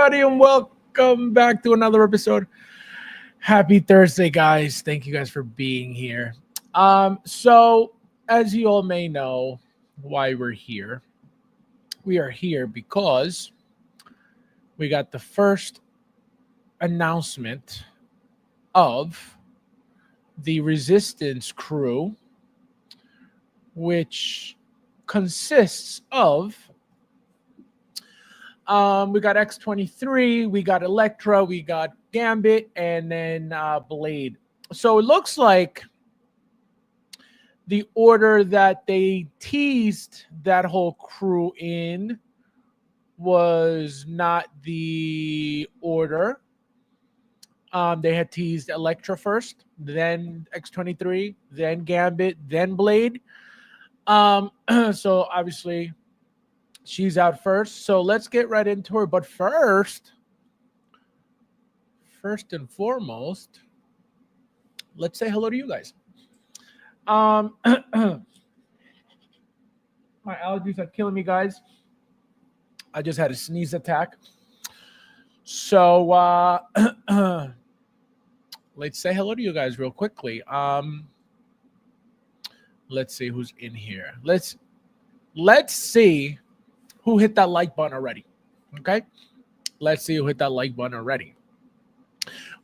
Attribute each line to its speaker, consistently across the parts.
Speaker 1: everybody, and welcome back to another episode. Happy Thursday, guys. Thank you guys for being here. So as you all may know, why we are here because we got the first announcement of the Resistance crew, which consists of we got X-23, we got Electra, we got Gambit, and then Blade. So it looks like the order that they teased that whole crew in was not the order. They had teased Electra first, then X-23, then Gambit, then Blade. So obviously she's out first. So let's get right into her. But first and foremost, let's say hello to you guys. My allergies are killing me, guys. I just had a sneeze attack. So let's say hello to you guys real quickly. Let's see who's in here. Let's see who hit that like button already. Okay? Let's see who hit that like button already.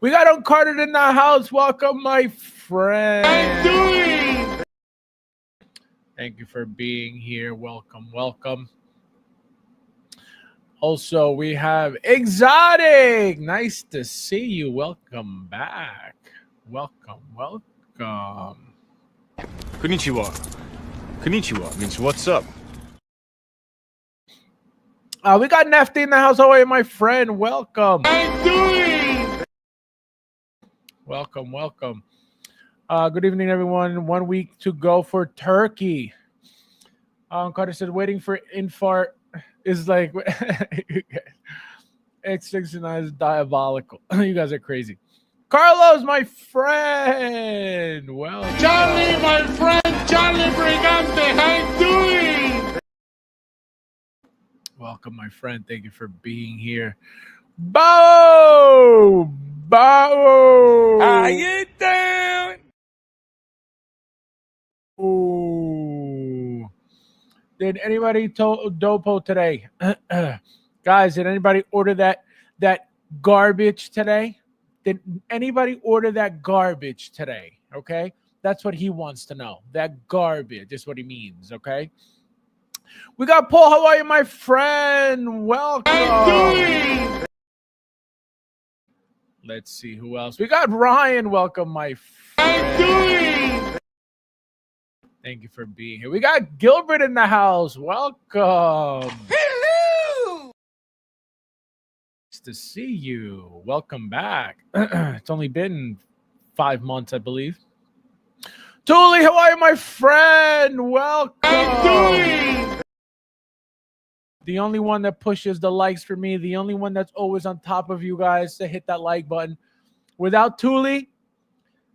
Speaker 1: We got Uncarded in the house. Welcome, my friend. I'm doing. Thank you for being here. Welcome. Also, we have Exotic. Nice to see you. Welcome back. Welcome.
Speaker 2: Konnichiwa. Konnichiwa means what's up.
Speaker 1: We got Nefty in the house. How are you, my friend? Welcome. I'm doing. Welcome. Good evening, everyone. 1 week to go for Turkey. Carter said, waiting for infart is like X-69 is diabolical. You guys are crazy. Carlos, my friend. Well,
Speaker 3: Charlie, my friend, Charlie Brigante, how you doing?
Speaker 1: Welcome, my friend. Thank you for being here. Bo!
Speaker 2: How you doing?
Speaker 1: Ooh. Did anybody dopo today? Guys, did anybody order that garbage today? Did anybody order that garbage today? Okay? That's what he wants to know. That garbage is what he means, okay? We got Paul. How are you, my friend? Welcome. Let's see who else. We got Ryan. Welcome, my friend. Thank you for being here. We got Gilbert in the house. Welcome.
Speaker 2: Hello.
Speaker 1: Nice to see you. Welcome back. It's only been 5 months, I believe. Tuli, how are you, my friend? Welcome. The only one that pushes the likes for me, the only one that's always on top of you guys to hit that like button. Without Tuli,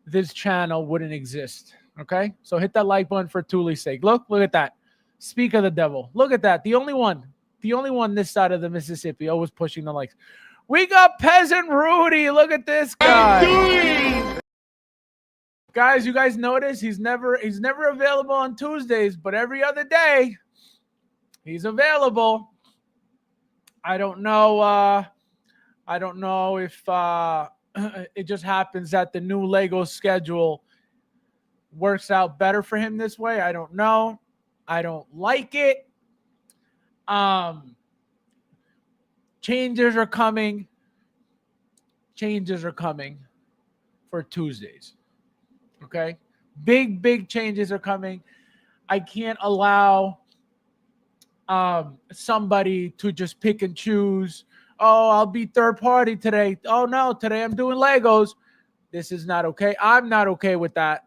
Speaker 1: this channel wouldn't exist. Okay? So hit that like button for Tuli's sake. Look at that. Speak of the devil. Look at that. The only one this side of the Mississippi always pushing the likes. We got Peasant Rudy. Look at this guy. Guys, you guys notice he's never available on Tuesdays, but every other day he's available. I don't know if it just happens that the new Lego schedule works out better for him this way. I don't know. I don't like it. Changes are coming for Tuesdays. Okay? Big changes are coming. I can't allow somebody to just pick and choose. Oh, I'll be third party today. Oh no, today I'm doing Legos. This is not okay. I'm not okay with that,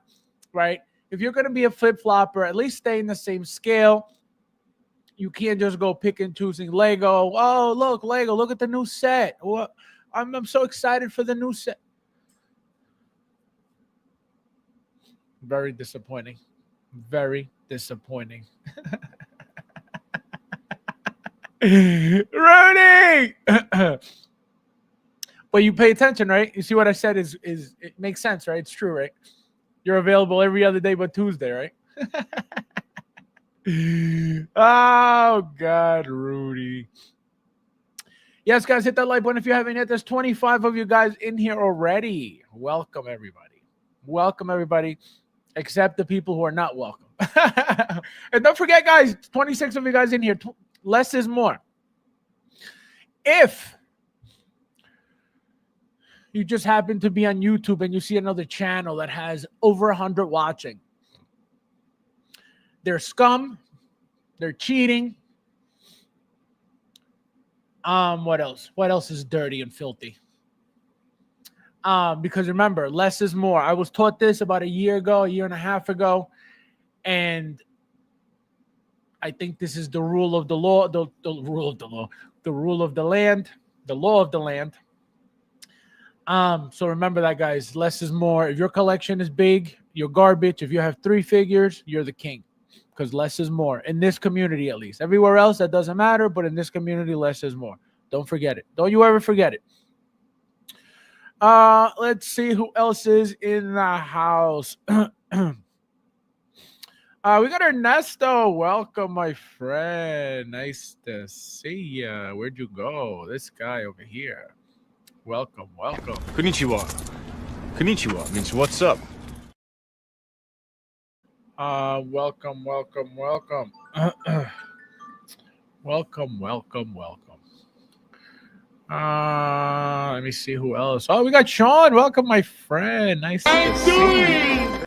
Speaker 1: right? If you're going to be a flip-flopper, at least stay in the same scale. You can't just go pick and choosing Lego. Oh, look, Lego, look at the new set. What? I'm so excited for the new set. Very disappointing. Very disappointing. Rudy! But you pay attention, right? You see what I said is it makes sense, right? It's true, right? You're available every other day but Tuesday, right? Oh, God, Rudy. Yes, guys, hit that like button if you haven't yet. There's 25 of you guys in here already. Welcome, everybody. Welcome, everybody, except the people who are not welcome. And don't forget, guys, 26 of you guys in here. Less is more. If you just happen to be on YouTube and you see another channel that has over 100 watching, they're scum. They're cheating. What else? What else is dirty and filthy? Because remember, less is more. I was taught this about a year and a half ago, and I think this is the rule of the law, the rule of the law, the rule of the land, the law of the land. So remember that, guys. Less is more. If your collection is big, you're garbage. If you have 3 figures, you're the king. Because less is more in this community, at least. Everywhere else, that doesn't matter. But in this community, less is more. Don't forget it. Don't you ever forget it. Let's see who else is in the house. We got Ernesto. Welcome, my friend. Nice to see ya. Where'd you go? This guy over here. Welcome, welcome.
Speaker 2: Konnichiwa. Konnichiwa means what's up.
Speaker 1: Welcome. welcome. Let me see who else. Oh, we got Sean. Welcome, my friend. Nice to see you.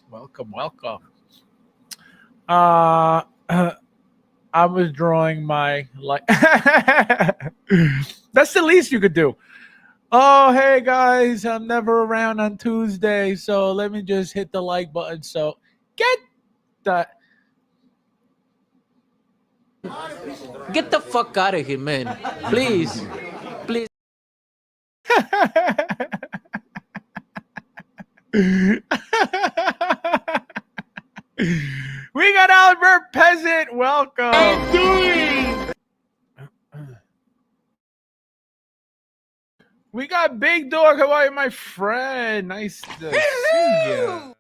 Speaker 1: Welcome. I was drawing my like. That's the least you could do. Oh, hey guys, I'm never around on Tuesday, so let me just hit the like button. So get the
Speaker 4: fuck out of here, man. Please.
Speaker 1: We got Albert Peasant. Welcome.
Speaker 3: I'm doing.
Speaker 1: We got Big Dog. How are you, my friend? Nice to see you.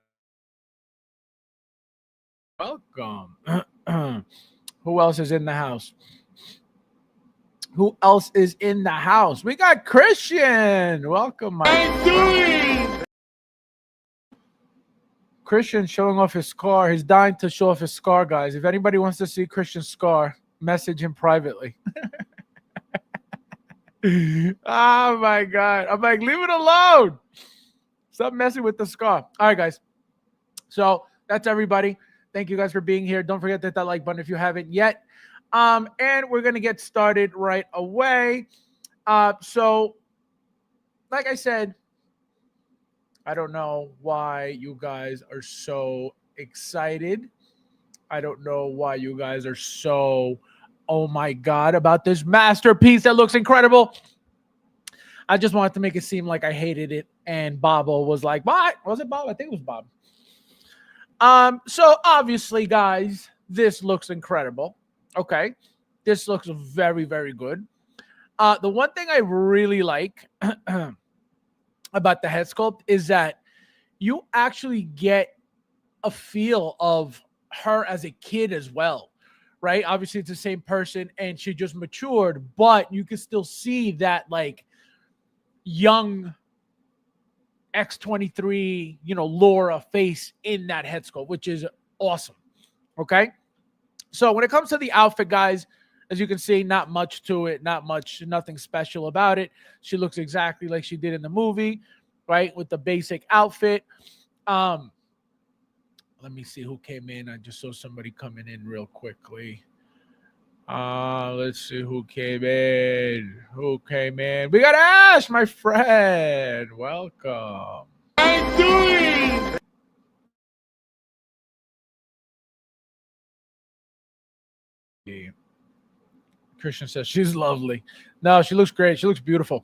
Speaker 1: Welcome. Who else is in the house? We got Christian. Welcome, my friend. Christian showing off his scar. He's dying to show off his scar, guys. If anybody wants to see Christian's scar, message him privately. Oh my God. I'm like, leave it alone. Stop messing with the scar. All right, guys. So that's everybody. Thank you guys for being here. Don't forget to hit that like button if you haven't yet. And we're going to get started right away. So like I said, I don't know why you guys are so excited. I don't know why you guys are so, oh my God, about this masterpiece that looks incredible. I just wanted to make it seem like I hated it. And Bobo was like, what? Was it Bob? I think it was Bob. So obviously, guys, this looks incredible. Okay. This looks very, very good. The one thing I really like about the head sculpt is that you actually get a feel of her as a kid as well, right? Obviously, it's the same person and she just matured, but you can still see that like young X-23, Laura face in that head sculpt, which is awesome. Okay. So when it comes to the outfit, guys, as you can see, not much to it, nothing special about it. She looks exactly like she did in the movie, right? With the basic outfit. Let me see who came in. I just saw somebody coming in real quickly. Let's see who came in. We got Ash, my friend. Welcome.
Speaker 3: I'm doing.
Speaker 1: Christian says she's lovely. No, she looks great. She looks beautiful.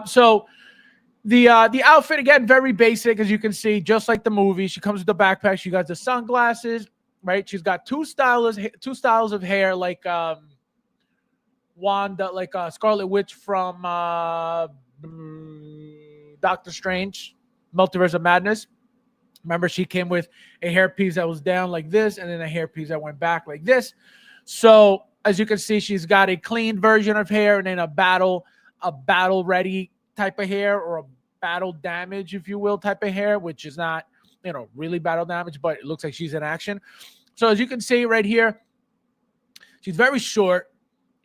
Speaker 1: So the outfit, again, very basic, as you can see, just like the movie. She comes with the backpack. She got the sunglasses, right? She's got two styles of hair, like Wanda, like Scarlet Witch from Doctor Strange, Multiverse of Madness. Remember, she came with a hairpiece that was down like this, and then a hairpiece that went back like this. So as you can see, she's got a clean version of hair, and then a battle ready type of hair, or a battle damage, if you will, type of hair, which is not, really battle damage, but it looks like she's in action. So as you can see right here, she's very short,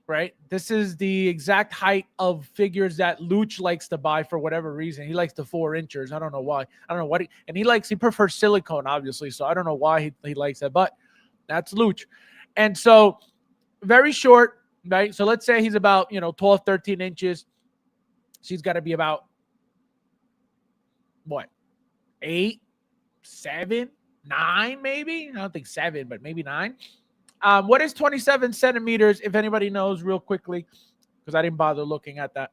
Speaker 1: right? This is the exact height of figures that Luch likes to buy for whatever reason. He likes the 4 inches. I don't know why. I don't know what he prefers silicone, obviously. So I don't know why he likes that, but that's Luch. And so very short, right? So let's say he's about, 12, 13 inches. She's got to be about what? 8, 7, 9, maybe? I don't think 7, but maybe 9. What is 27 centimeters, if anybody knows, real quickly, because I didn't bother looking at that.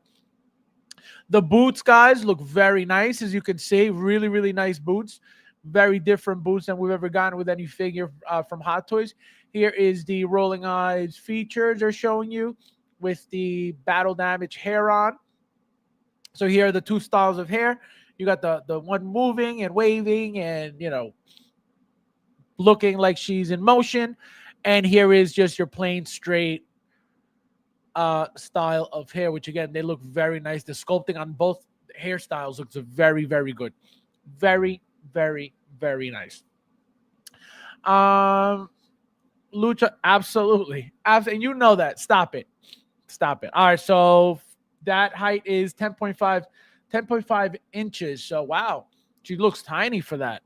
Speaker 1: The boots, guys, look very nice, as you can see. Really, really nice boots. Very different boots than we've ever gotten with any figure from Hot Toys. Here is the Rolling Eyes features they're showing you with the battle damage hair on. So here are the 2 styles of hair. You got the one moving and waving and, looking like she's in motion. And here is just your plain straight style of hair, which again, they look very nice. The sculpting on both hairstyles looks very, very good. Very, very, very nice. Lucha, absolutely. And you know that. Stop it. All right, so that height is 10.5 inches. So, wow, she looks tiny for that.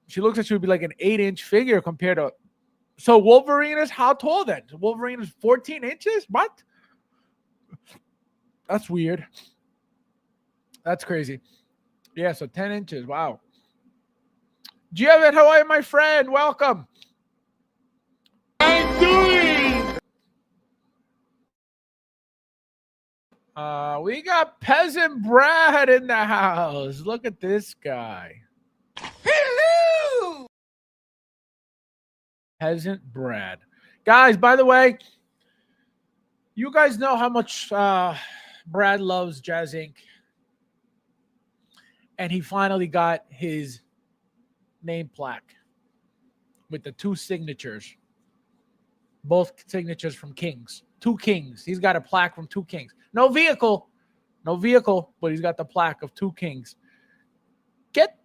Speaker 1: She looks like she would be like an 8-inch figure compared to... So Wolverine is how tall then? Wolverine is 14 inches? What? That's weird. That's crazy. Yeah, so 10 inches. Wow. Javid, how are you, my friend? Welcome.
Speaker 3: I'm doing.
Speaker 1: We got Peasant Brad in the house. Look at this guy.
Speaker 3: Hello.
Speaker 1: Peasant Brad. Guys, by the way, you guys know how much Brad loves Jazz Inc. And he finally got his name plaque with the 2 signatures. Both signatures from Kings. 2 Kings. He's got a plaque from 2 Kings. No vehicle, but he's got the plaque of 2 Kings. Get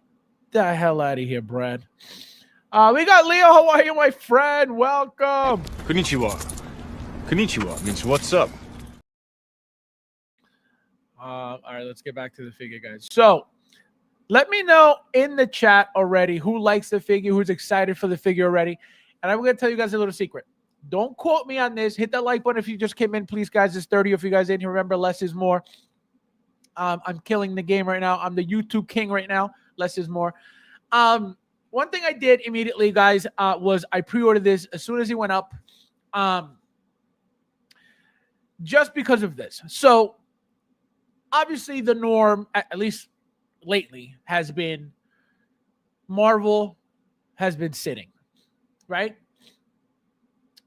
Speaker 1: the hell out of here, Brad. We got Leo. How are you, my friend? Welcome.
Speaker 2: Konnichiwa. Means what's up?
Speaker 1: All right, let's get back to the figure, guys. So let me know in the chat already who likes the figure, who's excited for the figure already. And I'm going to tell you guys a little secret. Don't quote me on this. Hit that like button if you just came in, please, guys. There's 30 of you guys in here. Remember, less is more. I'm killing the game right now. I'm the YouTube king right now. Less is more. One thing I did immediately, guys, was I pre-ordered this as soon as he went up, just because of this. So, obviously, the norm, at least lately, has been Marvel has been sitting, right?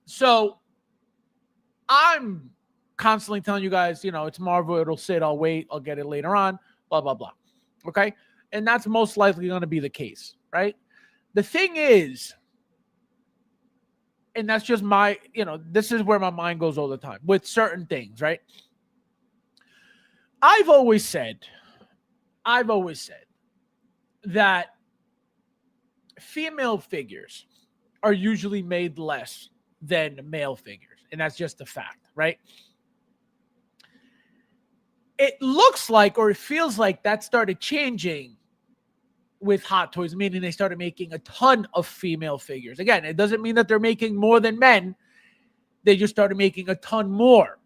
Speaker 1: So, I'm constantly telling you guys, it's Marvel, it'll sit, I'll wait, I'll get it later on, blah, blah, blah. Okay? And that's most likely going to be the case, right? The thing is, and that's just my, this is where my mind goes all the time with certain things, right? I've always said that female figures are usually made less than male figures. And that's just a fact, right? It looks like, or it feels like that started changing with Hot Toys, meaning they started making a ton of female figures. Again, it doesn't mean that they're making more than men. They just started making a ton more,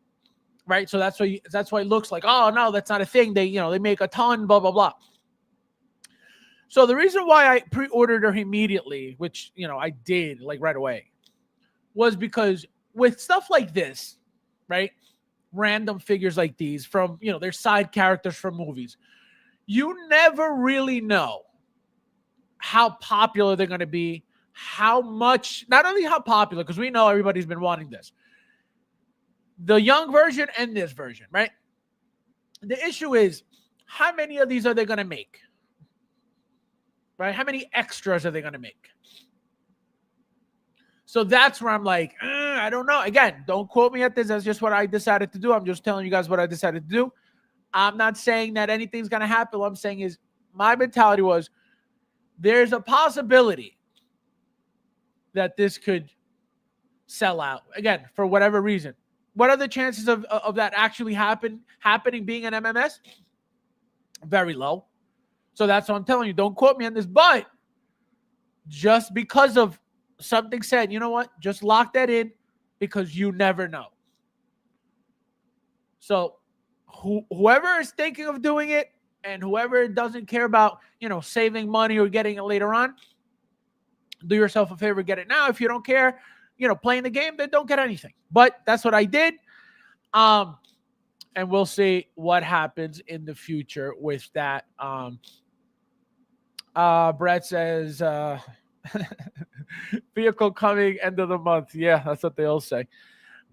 Speaker 1: right? So that's why it looks like, oh no, that's not a thing. They make a ton, blah blah blah. So the reason why I pre-ordered her immediately, which I did like right away, was because with stuff like this, right? Random figures like these from they're side characters from movies. You never really know how popular they're going to be, how much, not only how popular, because we know everybody's been wanting this, the young version and this version, right? The issue is, how many of these are they going to make? Right? How many extras are they going to make? So that's where I'm like, I don't know. Again, don't quote me at this. That's just what I decided to do. I'm just telling you guys what I decided to do. I'm not saying that anything's going to happen. What I'm saying is my mentality was there's a possibility that this could sell out. Again, for whatever reason. What are the chances of that actually happening being an MMS? Very low. So that's what I'm telling you. Don't quote me on this. But just because of something said, you know what? Just lock that in because you never know. So whoever is thinking of doing it and whoever doesn't care about, saving money or getting it later on, do yourself a favor, get it now. If you don't care, playing the game, then don't get anything. But that's what I did. And we'll see what happens in the future with that. Brett says, vehicle coming end of the month. Yeah, that's what they all say.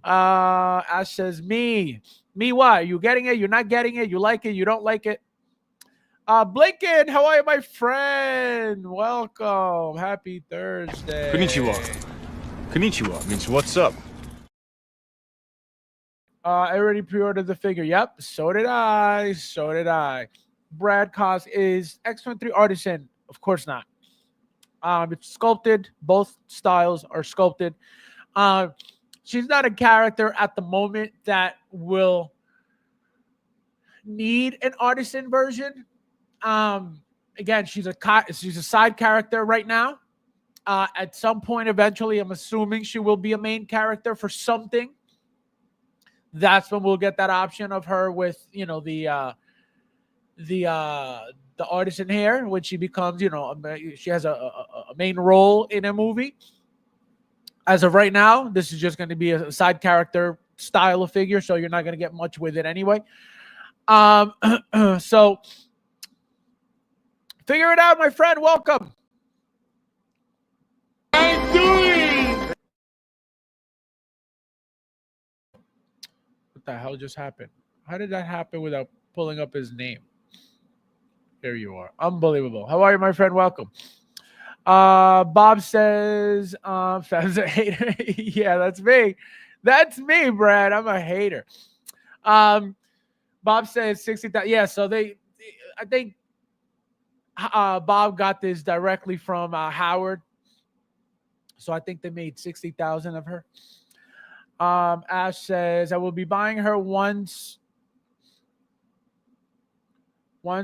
Speaker 1: Ash says, me why? You getting it? You're not getting it? You like it? You don't like it? Blinken, how are you, my friend? Welcome. Happy Thursday.
Speaker 2: Konnichiwa means what's up.
Speaker 1: I already pre-ordered the figure. Yep, so did I. Brad Cos is X-23 Artisan. Of course not. It's sculpted. Both styles are sculpted. She's not a character at the moment that will need an artisan version. Again, she's a side character right now. At some point, eventually, I'm assuming she will be a main character for something. That's when we'll get that option of her with, the artisan hair when she becomes, she has a main role in a movie. As of right now, this is just going to be a side character style of figure, so you're not going to get much with it anyway. So figure it out, my friend. Welcome.
Speaker 3: I'm doing.
Speaker 1: What the hell just happened? How did that happen without pulling up his name? Here you are. Unbelievable. How are you, my friend? Welcome. Bob says, Fab's a hater. Yeah, that's me. That's me, Brad. I'm a hater. Bob says 60,000. Yeah, so I think Bob got this directly from Howard. So I think they made 60,000 of her. Ash says, I will be buying her once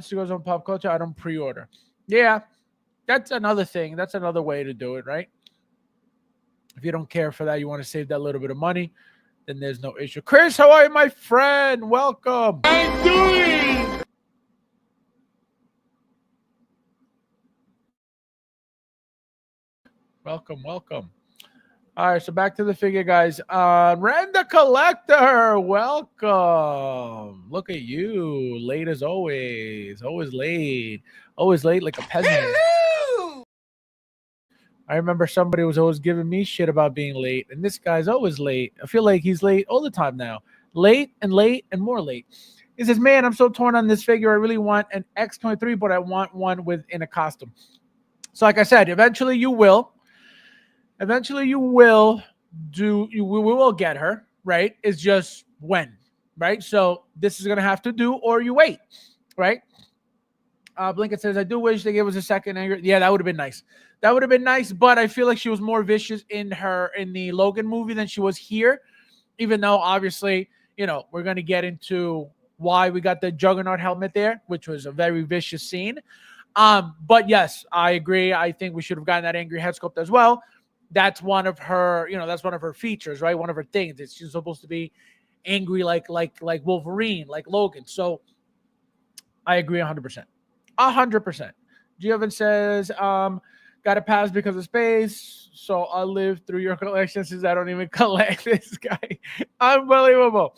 Speaker 1: she goes on pop culture. I don't pre-order. Yeah, that's another thing. That's another way to do it, right? If you don't care for that, you want to save that little bit of money, then there's no issue. Chris, how are you, my friend? Welcome.
Speaker 3: I'm doing.
Speaker 1: Welcome. All right, so back to the figure, guys. Ren the Collector, welcome. Look at you, late as always. Always late like a peasant. Hello! I remember somebody was always giving me shit about being late, and this guy's always late. I feel like he's late all the time now. Late and more late. He says, man, I'm so torn on this figure. I really want an X-23, but I want one in a costume. So like I said, eventually you will we will get her, right? It's just when, right? So this is going to have to do, or you wait, right? Blinken says, I do wish they gave us a second anger. Yeah, that would have been nice. But I feel like she was more vicious in the Logan movie than she was here, even though obviously, we're going to get into why we got the Juggernaut helmet there, which was a very vicious scene. But yes, I agree. I think we should have gotten that angry head sculpt as well. That's one of her, that's one of her features, right? One of her things. She's supposed to be angry like Wolverine, like Logan. So I agree 100%. 100%. Giovanni says, got to pass because of space. So I'll live through your collection since I don't even collect this guy. Unbelievable.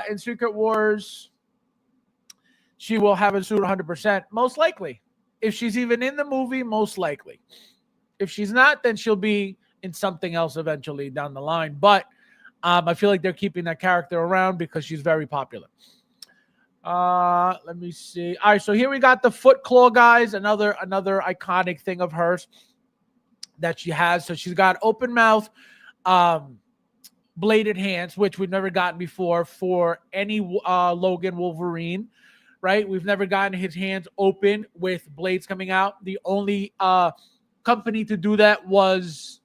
Speaker 1: In Secret Wars, she will have a suit 100%. Most likely. If she's even in the movie, most likely. If she's not, then she'll be in something else eventually down the line. But I feel like they're keeping that character around because she's very popular. Let me see. All right, so here we got the Foot Claw guys, another iconic thing of hers that she has. So she's got open mouth, bladed hands, which we've never gotten before for any Logan Wolverine, right? We've never gotten his hands open with blades coming out. The only company to do that was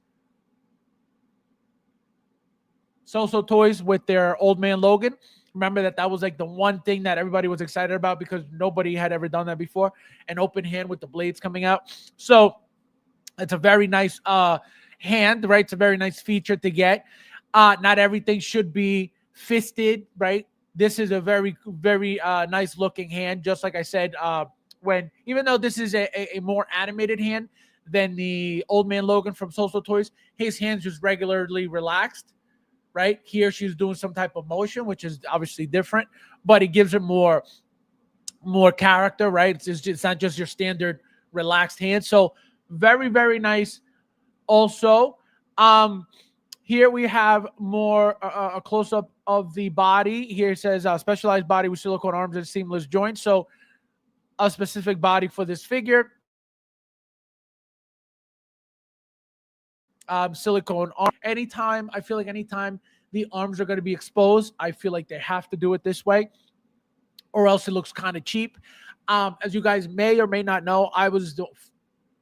Speaker 1: So Toys with their Old Man Logan. Remember that was like the one thing that everybody was excited about because nobody had ever done that before, an open hand with the blades coming out. So it's a very nice hand, right? It's a very nice feature to get. Not everything should be fisted, right? This is a very, very nice looking hand. Just like I said, even though this is a more animated hand than the Old Man Logan from So Toys, his hand's just regularly relaxed, right? Here she's doing some type of motion, which is obviously different, but it gives her more character, right? It's not just your standard relaxed hand. So very, very nice. Also, here we have more a close-up of the body. Here it says specialized body with silicone arms and seamless joints. So a specific body for this figure. Silicone arm. Anytime the arms are going to be exposed, I feel like they have to do it this way, or else it looks kind of cheap. As you guys may or may not know, I was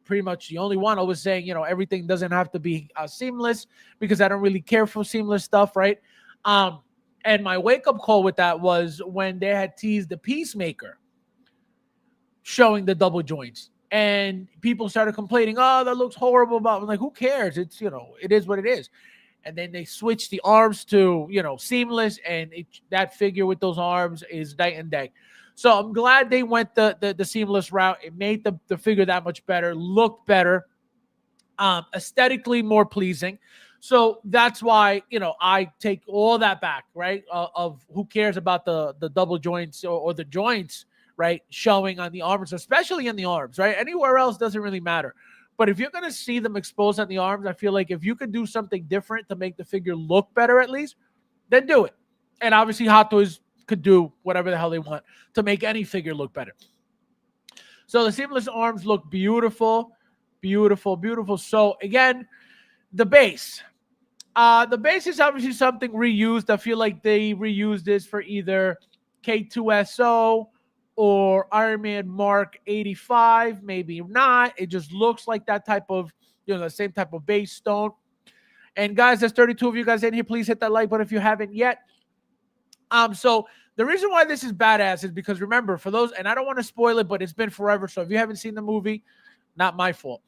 Speaker 1: pretty much the only one. I was saying, everything doesn't have to be seamless because I don't really care for seamless stuff, right? And my wake-up call with that was when they had teased the Peacemaker showing the double joints. And people started complaining, oh, that looks horrible. But I'm like, who cares? It's, it is what it is. And then they switched the arms to, seamless. And that figure with those arms is night and day. So I'm glad they went the seamless route. It made the figure that much better, looked better, aesthetically more pleasing. So that's why, I take all that back, right? Of who cares about the double joints or the joints, right? Showing on the arms, especially in the arms, right? Anywhere else doesn't really matter. But if you're going to see them exposed on the arms, I feel like if you could do something different to make the figure look better at least, then do it. And obviously Hot Toys could do whatever the hell they want to make any figure look better. So the seamless arms look beautiful, beautiful, beautiful. So again, the base. The base is obviously something reused. I feel like they reused this for either K2SO or Iron Man Mark 85, maybe not. It just looks like that type of, the same type of base stone. And guys, there's 32 of you guys in here. Please hit that like button if you haven't yet. So the reason why this is badass is because remember, for those, and I don't want to spoil it, but it's been forever. So if you haven't seen the movie, not my fault.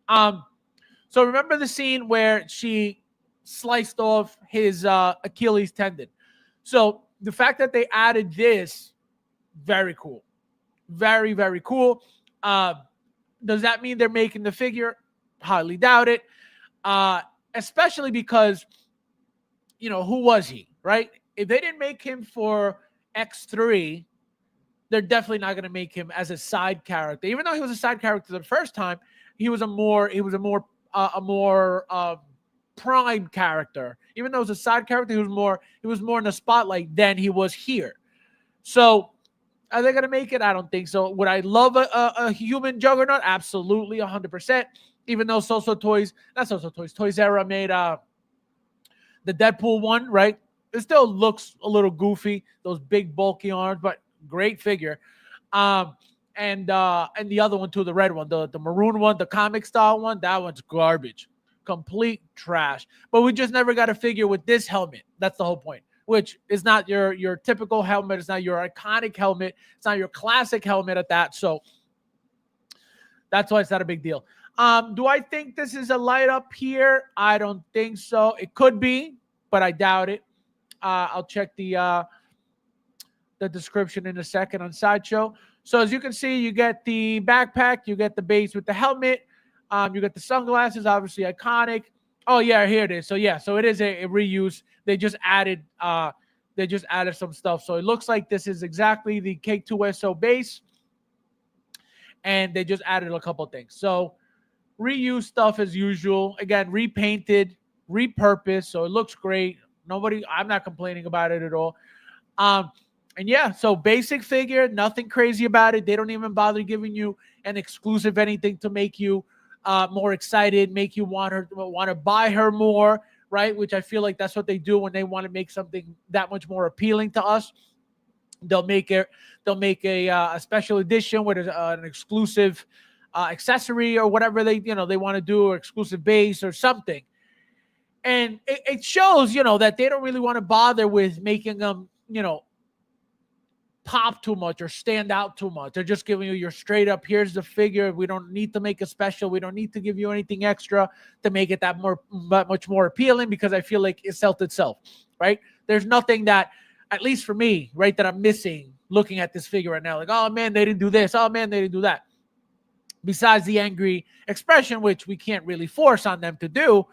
Speaker 1: So remember the scene where she sliced off his Achilles tendon. So the fact that they added this, very cool. Very, very cool. Does that mean they're making the figure? Highly doubt it. Especially because, who was he, right? If they didn't make him for X3, they're definitely not going to make him as a side character. Even though he was a side character the first time, he was a more prime character. Even though he was a side character, he was more in the spotlight than he was here. So are they going to make it? I don't think so. Would I love a human Juggernaut? Absolutely, 100%. Even though Toys Era made the Deadpool one, right? It still looks a little goofy, those big bulky arms, but great figure. And the other one too, the red one, the maroon one, the comic style one, that one's garbage, complete trash. But we just never got a figure with this helmet. That's the whole point. Which is not your typical helmet. It's not your iconic helmet. It's not your classic helmet at that. So that's why it's not a big deal. Do I think this is a light up here? I don't think so. It could be, but I doubt it. I'll check the description in a second on Sideshow. So as you can see, you get the backpack, you get the base with the helmet, you get the sunglasses, obviously iconic. Oh yeah, here it is. So yeah, so it is a reuse. They just added some stuff. So it looks like this is exactly the K2SO base, and they just added a couple things. So reuse stuff as usual. Again, repainted, repurposed, so it looks great. I'm not complaining about it at all. And yeah, so basic figure, nothing crazy about it. They don't even bother giving you an exclusive anything to make you more excited, make you want to buy her more, right? Which I feel like that's what they do when they want to make something that much more appealing to us. They'll make a special edition with an exclusive accessory or whatever they want to do, or exclusive base or something. And it shows, that they don't really want to bother with making them, pop too much or stand out too much. They're just giving you your straight up, here's the figure. We don't need to make a special. We don't need to give you anything extra to make it that much more appealing, because I feel like it sells itself, right? There's nothing that, at least for me, right, that I'm missing looking at this figure right now. Like, oh man, they didn't do this. Oh man, they didn't do that. Besides the angry expression, which we can't really force on them to do.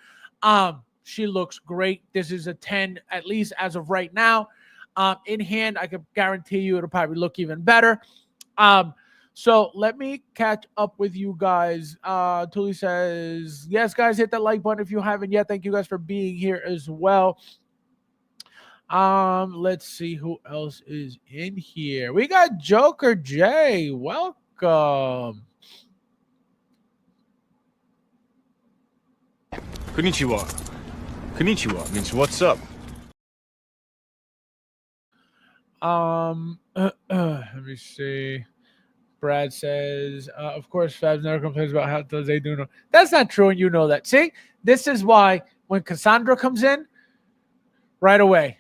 Speaker 1: She looks great. This is a 10, at least as of right now. In hand, I can guarantee you it'll probably look even better. So let me catch up with you guys. Tully says, yes, guys, hit that like button if you haven't yet. Thank you guys for being here as well. Let's see who else is in here. We got Joker J. Welcome.
Speaker 2: Konnichiwa. Konnichiwa means what's up.
Speaker 1: Let me see. Brad says, of course, Fabs never complains about how does they do no. That's not true, and you know that. See, this is why when Cassandra comes in, right away,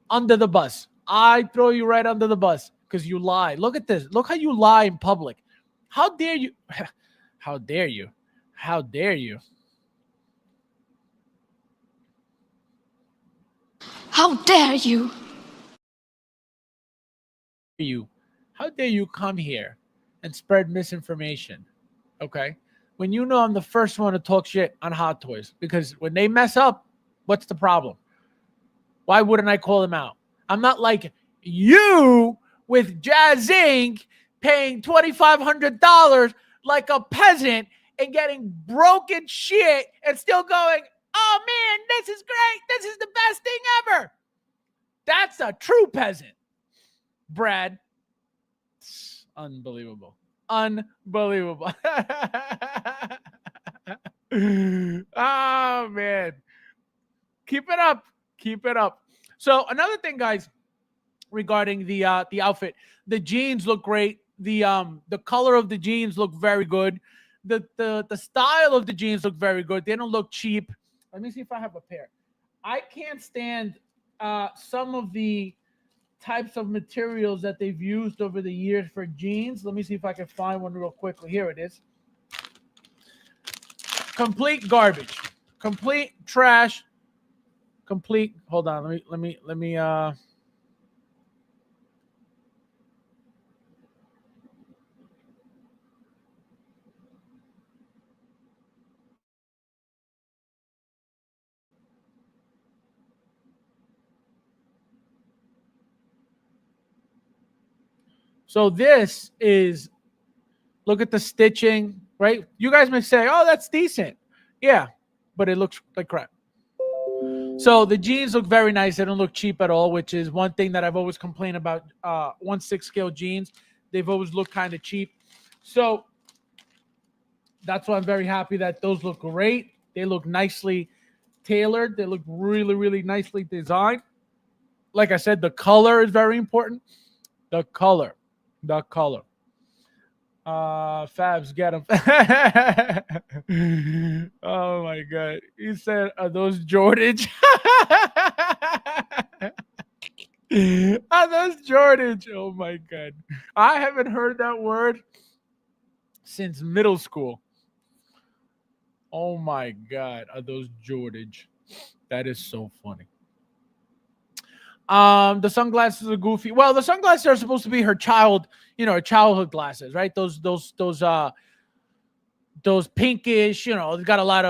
Speaker 1: under the bus. I throw you right under the bus because you lie. Look at this. Look how you lie in public. How dare you? How dare you? How dare you?
Speaker 5: How dare you?
Speaker 1: How dare you come here and spread misinformation? Okay, when you know I'm the first one to talk shit on Hot Toys, because when they mess up, what's the problem? Why wouldn't I call them out? I'm not like you with Jazz Inc. paying $2,500 like a peasant and getting broken shit and still going, oh man, this is great. This is the best thing ever. That's a true peasant. Brad. Unbelievable. Unbelievable. Oh, man. Keep it up. Keep it up. So another thing, guys, regarding the outfit, the jeans look great. The color of the jeans look very good. The style of the jeans look very good. They don't look cheap. Let me see if I have a pair. I can't stand some of the types of materials that they've used over the years for jeans. Let me see if I can find one real quickly. Here it is. Complete garbage. Complete trash. Complete. Hold on. Let me So this is, look at the stitching, right? You guys may say, oh, that's decent. Yeah, but it looks like crap. So the jeans look very nice. They don't look cheap at all, which is one thing that I've always complained about 1/6 scale jeans. They've always looked kind of cheap. So that's why I'm very happy that those look great. They look nicely tailored. They look really, really nicely designed. Like I said, the color is very important. The color. Fabs, get them. Oh my god. He said, are those Jordans? Are those Jordans? Oh my god. I haven't heard that word since middle school. Oh my god. Are those Jordans? That is so funny. The sunglasses are goofy. Well, the sunglasses are supposed to be her childhood glasses, right? Those pinkish, they've got a lot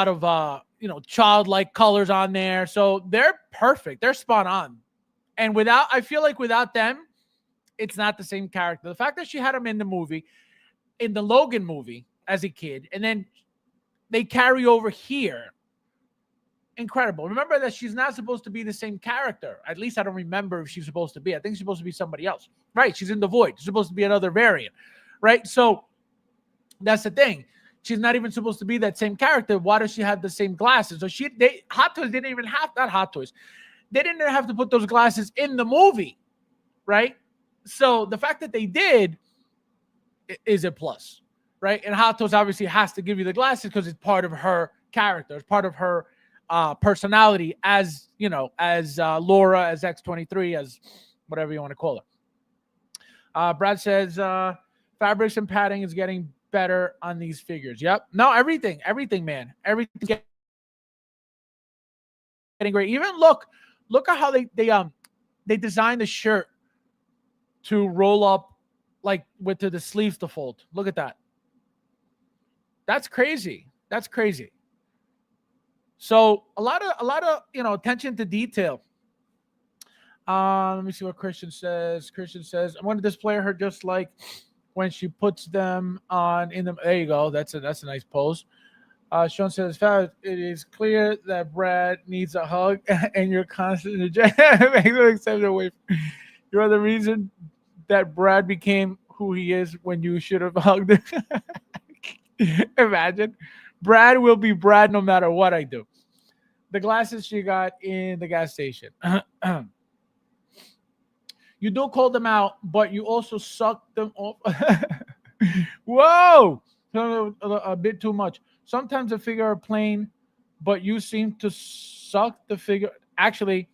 Speaker 1: of childlike colors on there. So they're perfect. They're spot on. And I feel like without them, it's not the same character. The fact that she had them in the Logan movie as a kid, and then they carry over here incredible. Remember that she's not supposed to be the same character. At least I don't remember if she's supposed to be. I think she's supposed to be somebody else. Right? She's in the void. She's supposed to be another variant. Right? So that's the thing. She's not even supposed to be that same character. Why does she have the same glasses? So Hot Toys didn't even have, not Hot Toys. They didn't have to put those glasses in the movie. Right? So the fact that they did is a plus. Right? And Hot Toys obviously has to give you the glasses because it's part of her character. It's part of her personality as, as Laura, as X-23, as whatever you want to call her. Brad says, fabrics and padding is getting better on these figures. Yep. No, everything, man. Everything's getting great. Even look at how they designed the shirt to roll up like with the sleeves to fold. Look at that. That's crazy. So a lot of attention to detail. Let me see what Christian says. Christian says, I want to display her just like when she puts them on in the. There you go. That's a nice pose. Sean says, Fab, it is clear that Brad needs a hug, and you're constantly you are the reason that Brad became who he is when you should have hugged him. Imagine. Brad will be Brad no matter what I do. The glasses she got in the gas station. You do call them out, but you also suck them off. Whoa! A bit too much. Sometimes the figure are plain, but you seem to suck the figure. Actually,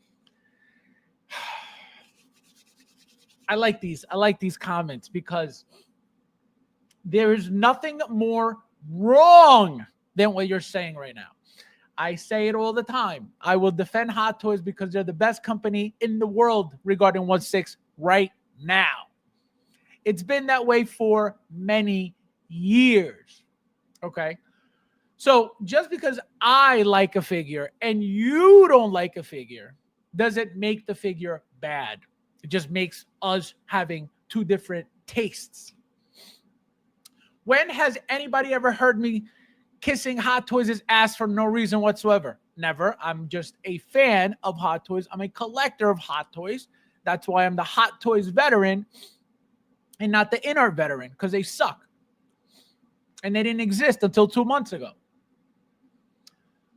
Speaker 1: I like these comments because there is nothing more wrong than what you're saying right now. I say it all the time. I will defend Hot Toys because they're the best company in the world regarding 1/6 right now. It's been that way for many years. Okay. So just because I like a figure and you don't like a figure doesn't make the figure bad. It just makes us having two different tastes. When has anybody ever heard me kissing Hot Toys' ass for no reason whatsoever? Never. I'm just a fan of Hot Toys. I'm a collector of Hot Toys. That's why I'm the Hot Toys veteran and not the in-art veteran, because they suck. And they didn't exist until 2 months ago.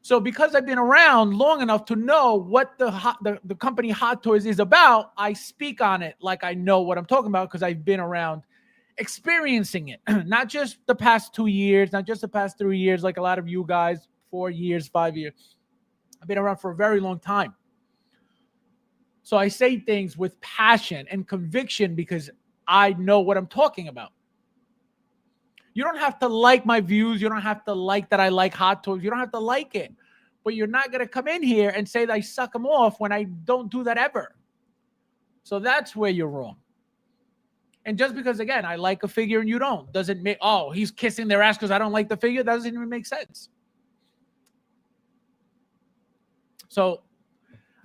Speaker 1: So because I've been around long enough to know what the company Hot Toys is about, I speak on it like I know what I'm talking about because I've been around experiencing it. Not just the past 2 years, not just the past 3 years like a lot of you guys, 4 years, 5 years. I've been around for a very long time. So I say things with passion and conviction because I know what I'm talking about. You don't have to like my views. You don't have to like that I like Hot Toys. You don't have to like it. But you're not going to come in here and say that I suck them off when I don't do that ever. So that's where you're wrong. And just because, again, I like a figure and you don't, doesn't make, oh, he's kissing their ass because I don't like the figure. That doesn't even make sense. So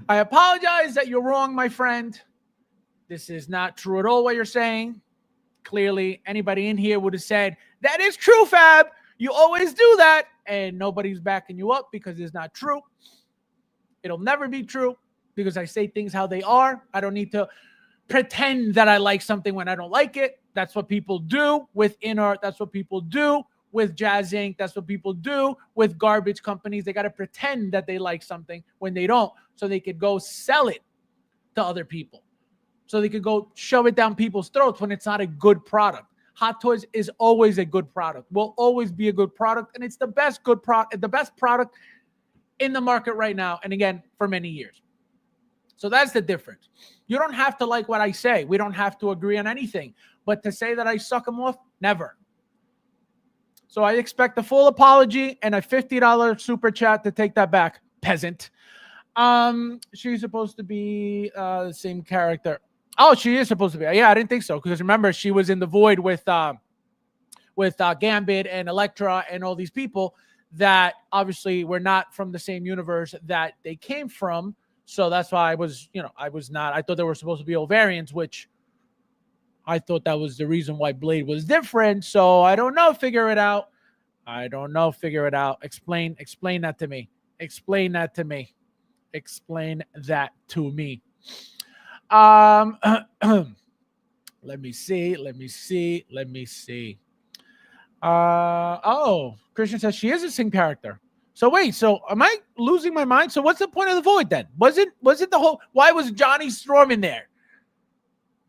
Speaker 1: I apologize that you're wrong, my friend. This is not true at all what you're saying. Clearly, anybody in here would have said, that is true, Fab. You always do that. And nobody's backing you up because it's not true. It'll never be true because I say things how they are. I don't need to pretend that I like something when I don't like it. That's what people do with in-art. That's what people do with Jazz Inc. That's what people do with garbage companies. They got to pretend that they like something when they don't, so they could go sell it to other people. So they could go shove it down people's throats when it's not a good product. Hot Toys is always a good product. Will always be a good product, and it's the best good product, the best product in the market right now, and again, for many years. So that's the difference. You don't have to like what I say. We don't have to agree on anything. But to say that I suck them off, never. So I expect a full apology and a $50 super chat to take that back, peasant. She's supposed to be the same character. Oh, she is supposed to be. Yeah, I didn't think so. Because remember, she was in the void with Gambit and Elektra and all these people that obviously were not from the same universe that they came from. So that's why I was not. I thought they were supposed to be all variants, which I thought that was the reason why Blade was different. So I don't know. Figure it out. I don't know. Figure it out. Explain that to me. Explain that to me. Explain that to me. Let me see. Christian says she is a Sing character. So wait, so am I losing my mind? So what's the point of the void then? Was it the whole? Why was Johnny Storm in there?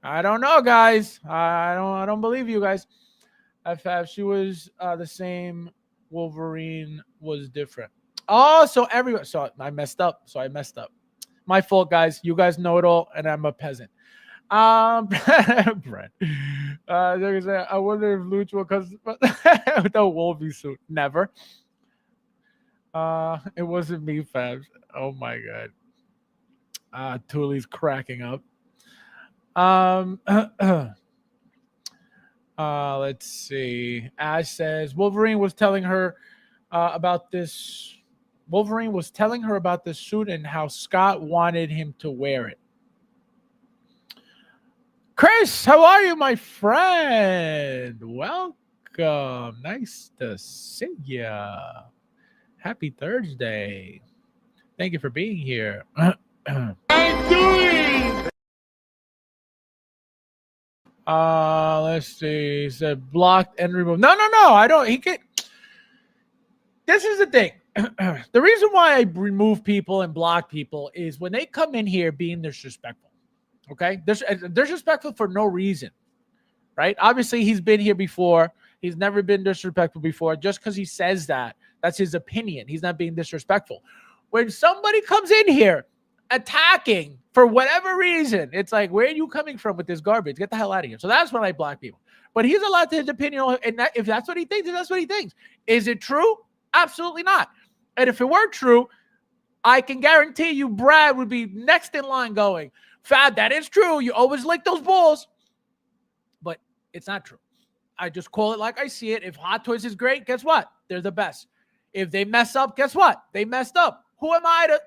Speaker 1: I don't know, guys. I don't believe you guys. FF, she was the same. Wolverine was different. Oh, so everyone. So I messed up. My fault, guys. You guys know it all, and I'm a peasant. Brent. I wonder if Luch will cause with the Wolvie suit. Never. It wasn't me, Fabs. Oh my god. Tooley's cracking up. Let's see. Ash says Wolverine was telling her about this. Wolverine was telling her about this suit and how Scott wanted him to wear it. Chris, how are you, my friend? Welcome. Nice to see ya. Happy Thursday. Thank you for being here.
Speaker 3: I'm doing.
Speaker 1: Let's see. He said blocked and removed. No. I don't. He can. This is the thing. The reason why I remove people and block people is when they come in here being disrespectful. Okay? Disrespectful for no reason. Right? Obviously, he's been here before. He's never been disrespectful before. Just because he says that, that's his opinion. He's not being disrespectful. When somebody comes in here attacking for whatever reason, it's like, where are you coming from with this garbage? Get the hell out of here. So that's when I block people. But he's allowed to his opinion, and if that's what he thinks, then that's what he thinks. Is it true? Absolutely not. And if it were true, I can guarantee you Brad would be next in line going, Fab, that is true. You always lick those balls. But it's not true. I just call it like I see it. If Hot Toys is great, guess what? They're the best. If they mess up, guess what? They messed up. Who am I to...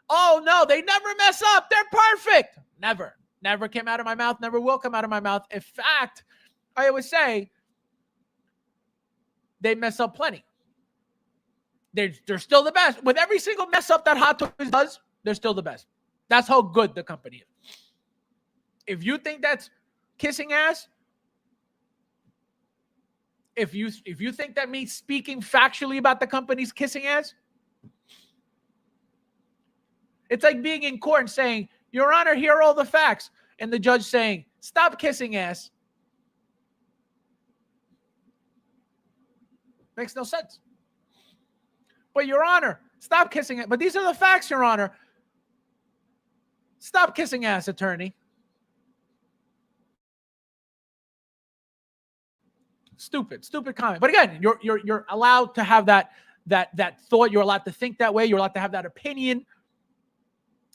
Speaker 1: Oh, no, they never mess up. They're perfect. Never. Never came out of my mouth. Never will come out of my mouth. In fact, I always say they mess up plenty. They're still the best. With every single mess up that Hot Toys does, they're still the best. That's how good the company is. If you think that's kissing ass, if you think that means speaking factually about the company's kissing ass, it's like being in court and saying, Your Honor, here are all the facts. And the judge saying, stop kissing ass. Makes no sense. But Your Honor, stop kissing it. But these are the facts, Your Honor. Stop kissing ass, attorney. Stupid comment. But again, you're allowed to have that thought. You're allowed to think that way. You're allowed to have that opinion.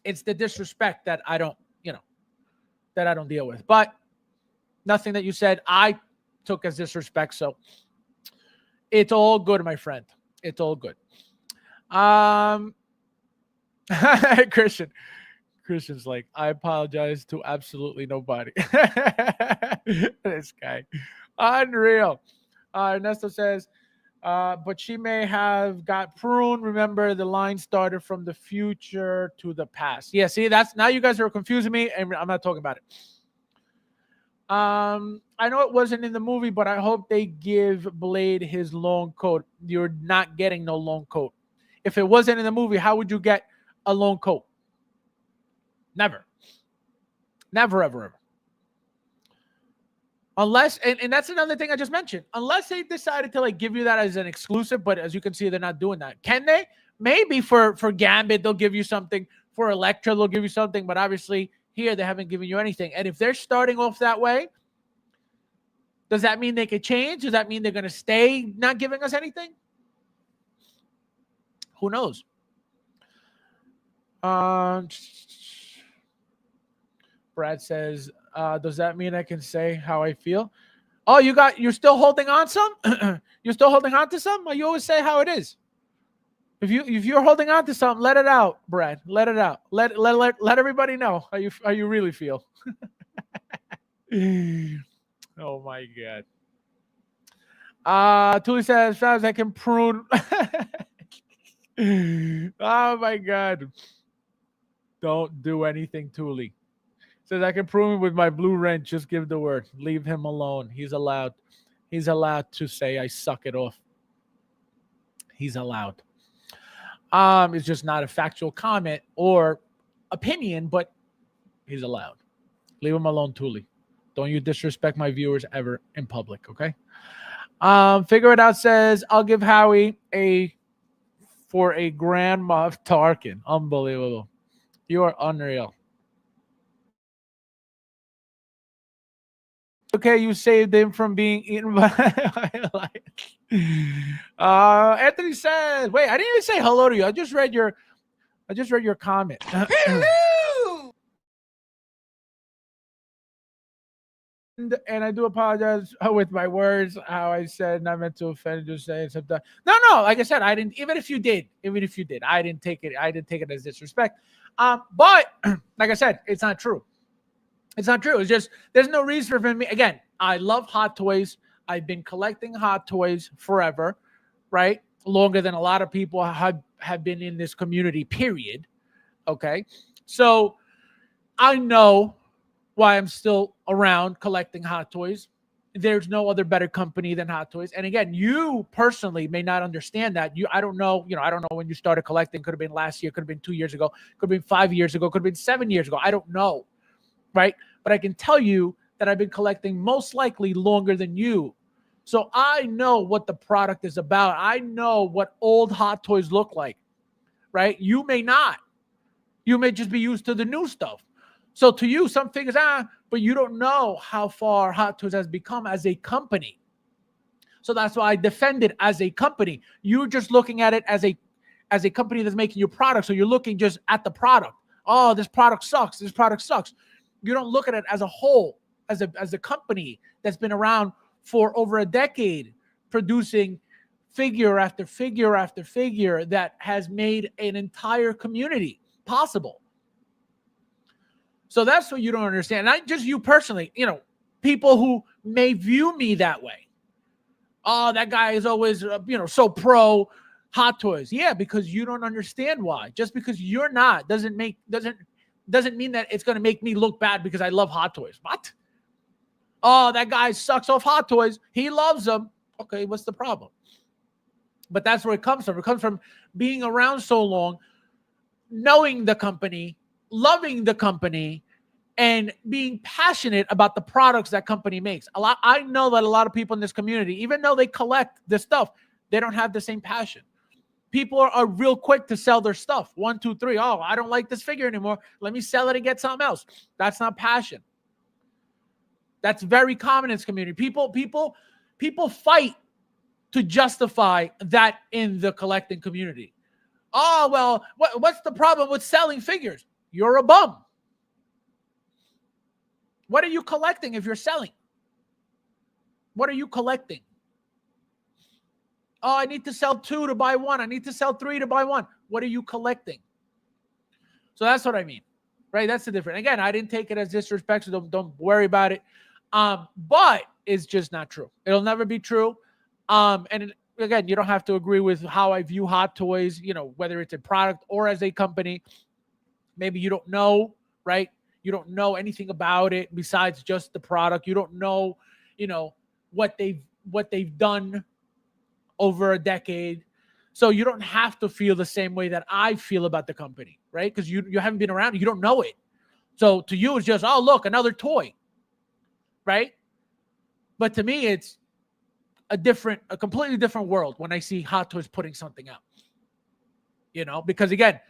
Speaker 1: It's the disrespect that I don't deal with. But nothing that you said I took as disrespect. So it's all good, my friend. It's all good. Christian's like, I apologize to absolutely nobody. This guy. Unreal. Ernesto says, but she may have got pruned. Remember, the line started from the future to the past. Yeah, see, that's now you guys are confusing me, and I'm not talking about it. I know it wasn't in the movie, but I hope they give Blade his long coat. You're not getting no long coat. If it wasn't in the movie, how would you get a long coat? Never, ever. Unless, and that's another thing I just mentioned. Unless they decided to like give you that as an exclusive, but as you can see, they're not doing that. Can they? Maybe for Gambit, they'll give you something. For Elektra, they'll give you something. But obviously, here they haven't given you anything. And if they're starting off that way, does that mean they could change? Does that mean they're going to stay not giving us anything? Who knows? Brad says, does that mean I can say how I feel? Oh, you're still holding on some? You're still holding on to some? Or you always say how it is. If you're holding on to something, let it out, Brad. Let it out. Let everybody know how you really feel. Oh my God. Tuli says, Fabs, I can prune. Oh my God. Don't do anything, Thule. Says I can prove it with my blue wrench. Just give the word. Leave him alone. He's allowed. He's allowed to say I suck it off. He's allowed. It's just not a factual comment or opinion, but he's allowed. Leave him alone, Thule. Don't you disrespect my viewers ever in public, okay? Figure It Out says I'll give Howie for a Grand Moff Tarkin. Unbelievable. You are unreal. Okay, you saved him from being eaten by Anthony says, wait, I didn't even say hello to you. I just read your comment. Hello. And I do apologize with my words, how I said not meant to offend, just saying something. No, like I said, I didn't, even if you did, I didn't take it as disrespect. But like I said, it's not true. It's not true. It's just there's no reason for me. Again, I love Hot Toys. I've been collecting Hot Toys forever, right? Longer than a lot of people have been in this community, period. Okay. So I know why I'm still around collecting Hot Toys. There's no other better company than Hot Toys. And again, you personally may not understand that. I don't know when you started collecting. Could have been last year, could have been 2 years ago, could have been 5 years ago, could have been 7 years ago. I don't know. Right? But I can tell you that I've been collecting most likely longer than you. So I know what the product is about. I know what old Hot Toys look like, right? You may not. You may just be used to the new stuff. So to you, some figures, but you don't know how far Hot Toys has become as a company. So that's why I defend it as a company. You're just looking at it as a company that's making your product. So you're looking just at the product. Oh, this product sucks. This product sucks. You don't look at it as a whole, as a company that's been around for over a decade, producing figure after figure after figure that has made an entire community possible. So that's what you don't understand. Not just you personally, people who may view me that way. Oh, that guy is always, so pro Hot Toys. Yeah, because you don't understand why. Just because you're not doesn't mean that it's going to make me look bad because I love Hot Toys. What? Oh, that guy sucks off Hot Toys. He loves them. Okay, what's the problem? But that's where it comes from. It comes from being around so long, knowing the company, loving the company, and being passionate about the products that company makes. I know that a lot of people in this community, even though they collect this stuff, they don't have the same passion. People are real quick to sell their stuff. 1, 2, 3. Oh, I don't like this figure anymore. Let me sell it and get something else. That's not passion. That's very common in this community. People fight to justify that in the collecting community. Oh, well, what's the problem with selling figures? You're a bum. What are you collecting if you're selling? What are you collecting? Oh, I need to sell 2 to buy 1. I need to sell 3 to buy 1. What are you collecting? So that's what I mean, right? That's the difference. Again, I didn't take it as disrespect, so don't worry about it. But it's just not true. It'll never be true. Again, you don't have to agree with how I view Hot Toys, whether it's a product or as a company. Maybe you don't know, right? You don't know anything about it besides just the product. You don't know, what they've done over a decade. So you don't have to feel the same way that I feel about the company, right? Because you haven't been around. You don't know it. So to you, it's just, oh, look, another toy, right? But to me, it's a completely different world when I see Hot Toys putting something out, because again,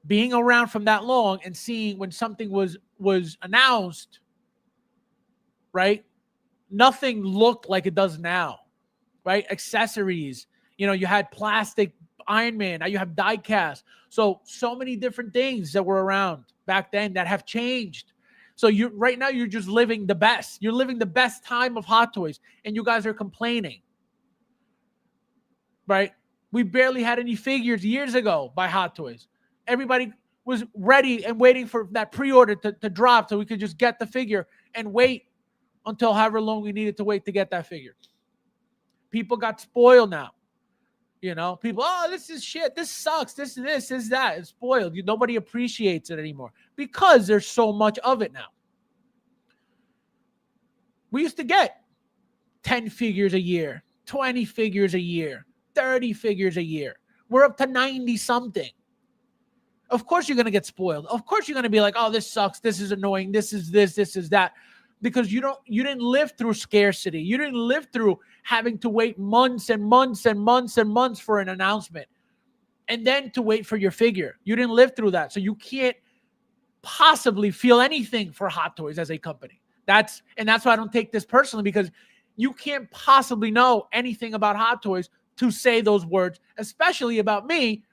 Speaker 1: being around from that long and seeing when something was announced, right? Nothing looked like it does now, right? Accessories, you had plastic Iron Man, now you have die cast. So many different things that were around back then that have changed. So right now you're just living the best. You're living the best time of Hot Toys, and you guys are complaining, right? We barely had any figures years ago by Hot Toys. Everybody was ready and waiting for that pre-order to drop so we could just get the figure and wait until however long we needed to wait to get that figure. People got spoiled now. People, oh, this is shit. This sucks. This is that. It's spoiled. Nobody appreciates it anymore because there's so much of it now. We used to get 10 figures a year, 20 figures a year, 30 figures a year. We're up to 90 something. Of course you're going to get spoiled. Of course you're going to be like, oh, this sucks. This is annoying. This is that. Because you didn't live through scarcity. You didn't live through having to wait months and months and months and months for an announcement and then to wait for your figure. You didn't live through that. So you can't possibly feel anything for Hot Toys as a company. That's why I don't take this personally, because you can't possibly know anything about Hot Toys to say those words, especially about me.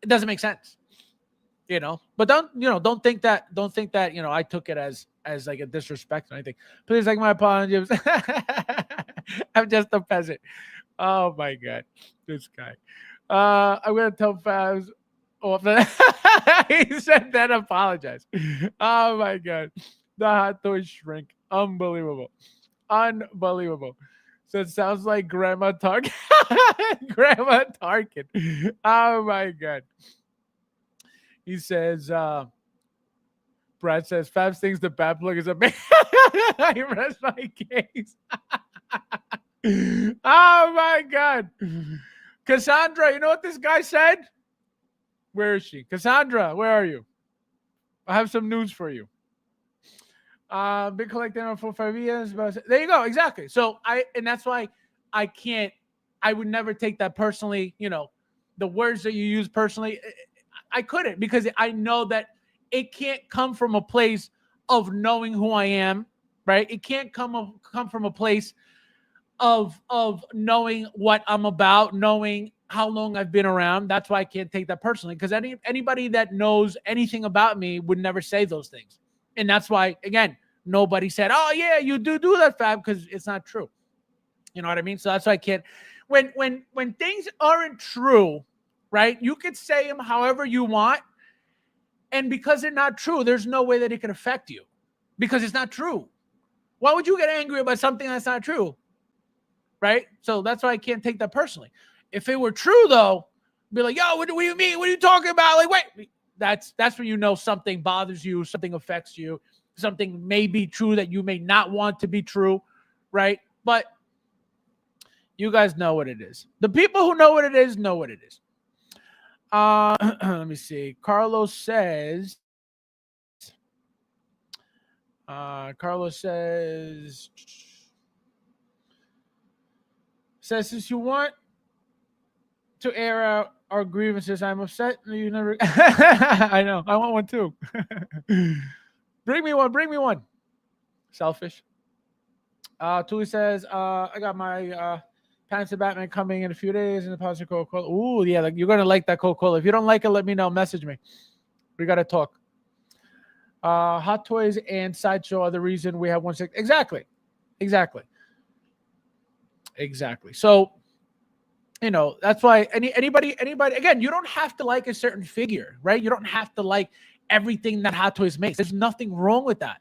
Speaker 1: It doesn't make sense. But don't think that I took it as like a disrespect or anything. Please, like, my apologies. I'm just a peasant. Oh my God, this guy. I'm gonna tell Fabs off that he said that. Apologize. Oh my God, the Hot Toy shrink. Unbelievable. So it sounds like Grandma Tarkin. Grandma Tarkin. Oh my God. He says, Brad says, Fabs thinks the bad plug is a man. I rest my case. Oh my God. Cassandra, you know what this guy said? Where is she? Cassandra, where are you? I have some news for you. Been collecting for 5 years. But there you go. Exactly. So and that's why I would never take that personally. The words that you use personally, I couldn't, because I know that it can't come from a place of knowing who I am, right? It can't come from a place of knowing what I'm about, knowing how long I've been around. That's why I can't take that personally, because anybody that knows anything about me would never say those things. And that's why, again, nobody said, oh yeah, you do that, Fab, because it's not true. You know what I mean? So that's why I can't. When things aren't true, right? You could say them however you want. And because they're not true, there's no way that it can affect you, because it's not true. Why would you get angry about something that's not true? Right? So that's why I can't take that personally. If it were true, though, be like, yo, what do you mean? What are you talking about? Like, wait, that's when you know something bothers you, something affects you, something may be true that you may not want to be true, right? But you guys know what it is. The people who know what it is know what it is. Let me see. Carlos says, since you want to air out our grievances, I'm upset. You never. I know. I want one too. Bring me one. Selfish. Tuli says, I got my Pants of Batman coming in a few days in the positive Coca-Cola. Ooh, yeah, you're gonna like that Coca-Cola. If you don't like it, let me know. Message me. We gotta talk. Hot Toys and Sideshow are the reason we have 1/6. Exactly. So, that's why anybody. Again, you don't have to like a certain figure, right? You don't have to like everything that Hot Toys makes. There's nothing wrong with that,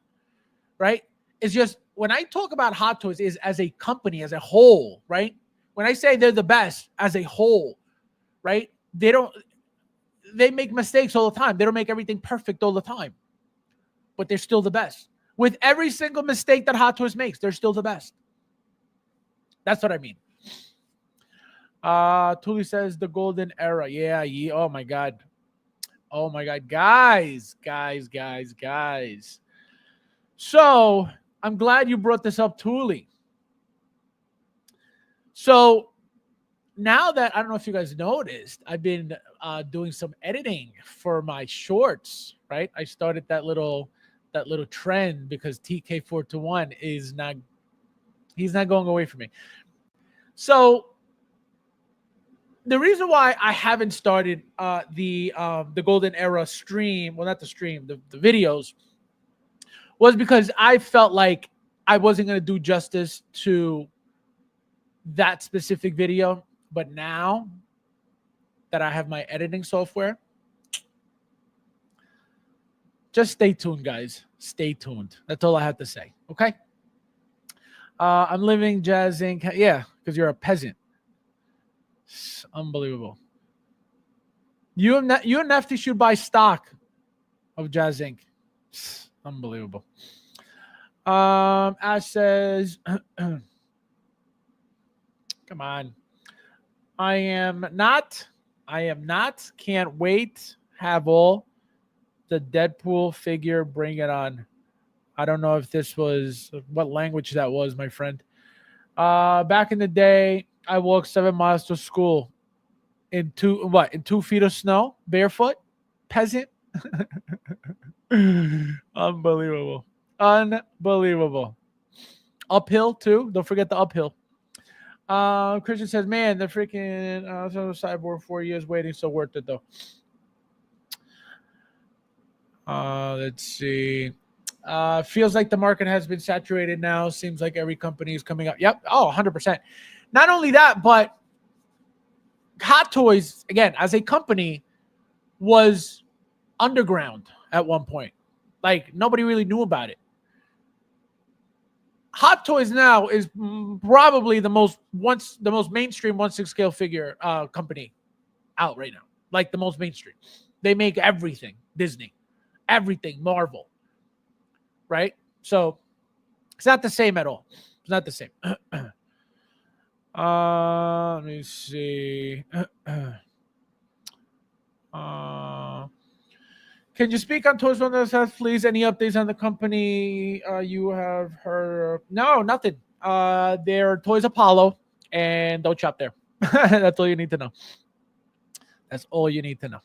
Speaker 1: right? It's just when I talk about Hot Toys is as a company, as a whole, right? When I say they're the best as a whole, right? They make mistakes all the time. They don't make everything perfect all the time, but they're still the best. With every single mistake that Hot Toys makes, they're still the best. That's what I mean. Tuli says the golden era. Yeah. Oh my God. Guys. So I'm glad you brought this up, Tuli. So now that, I don't know if you guys noticed, I've been doing some editing for my shorts, right? I started that little trend because TK421 he's not going away from me. So the reason why I haven't started the Golden Era stream, well, not the stream, the videos, was because I felt like I wasn't going to do justice to that specific video. But now that I have my editing software, just stay tuned, guys. Stay tuned. That's all I have to say. Okay. I'm living jazzing. Yeah, because you're a peasant. It's unbelievable. You and Nefty should buy stock of Jazz Inc. It's unbelievable. Ash says, come on. I am not. Can't wait. Have all the Deadpool figure. Bring it on. I don't know if this was what language that was, my friend. Back in the day, I walked 7 miles to school in 2 feet of snow, barefoot, peasant. Unbelievable. Uphill too. Don't forget the uphill. Christian says, man, the freaking Cyborg 4 years waiting, so worth it though. Let's see. Feels like the market has been saturated now. Seems like every company is coming up. Yep. Oh, 100%. Not only that, but Hot Toys, again, as a company, was underground at one point. Like, nobody really knew about it. Hot Toys now is probably the most mainstream 1/6 scale figure company out right now. Like, the most mainstream. They make everything Disney, everything Marvel, right? So it's not the same at all. It's not the same. Let me see. Can you speak on Toys One Us, please? Any updates on the company you have heard? No, nothing. They're Toys Apollo, and don't shop there. That's all you need to know. That's all you need to know.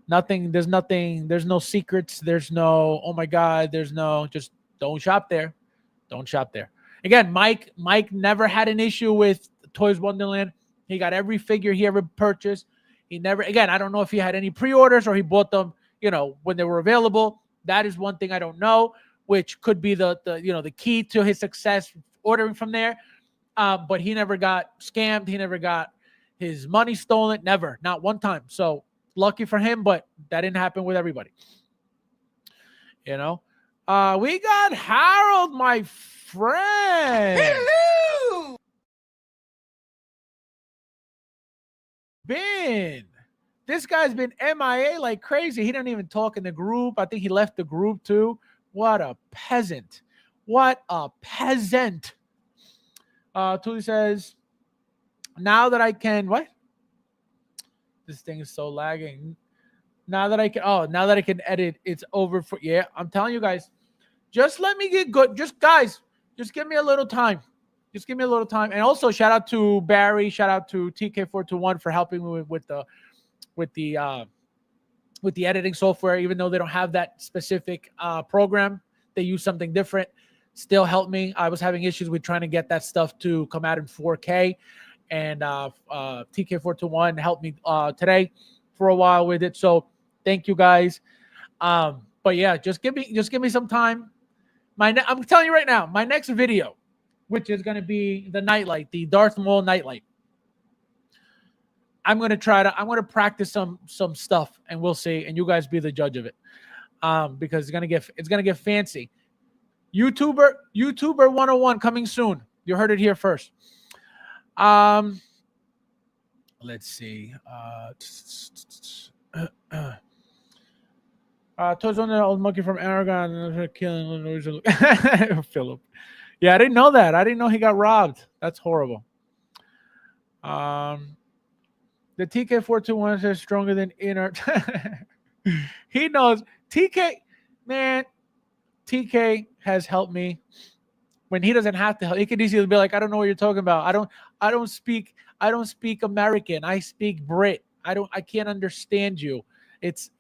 Speaker 1: Nothing. There's nothing. There's no secrets. There's no, oh my God. There's no, just don't shop there. Don't shop there. Again, Mike never had an issue with Toys Wonderland. He got every figure he ever purchased. He never, again, I don't know if he had any pre-orders or he bought them, when they were available. That is one thing I don't know, which could be the key to his success ordering from there. But he never got scammed. He never got his money stolen. Never, not one time. So lucky for him, but that didn't happen with everybody. We got Harold, my friend.
Speaker 6: Hello.
Speaker 1: This guy's been MIA like crazy. He didn't even talk in the group. I think he left the group too. What a peasant. Tuli says, now that I can, what? This thing is so lagging. Now that I can edit, it's over for, yeah, I'm telling you guys, just let me get good. Just give me a little time. Just give me a little time. And also shout out to Barry, shout out to TK421 for helping me with the editing software. Even though they don't have that specific program, they use something different. Still helped me. I was having issues with trying to get that stuff to come out in 4K, and TK421 helped me today for a while with it. So thank you guys. But yeah, just give me some time. I'm telling you right now, my next video, which is going to be the nightlight, the Darth Maul nightlight. I'm going to practice some stuff, and we'll see, and you guys be the judge of it. Because it's going to get fancy. YouTuber 101 coming soon. You heard it here first. Let's see. Toys on the old monkey from Aragon killing Philip. Yeah, I didn't know that. I didn't know he got robbed. That's horrible. The TK421 is stronger than inert. He knows. TK has helped me when he doesn't have to help. He could easily be like, I don't know what you're talking about. I don't speak American. I speak Brit. I can't understand you. It's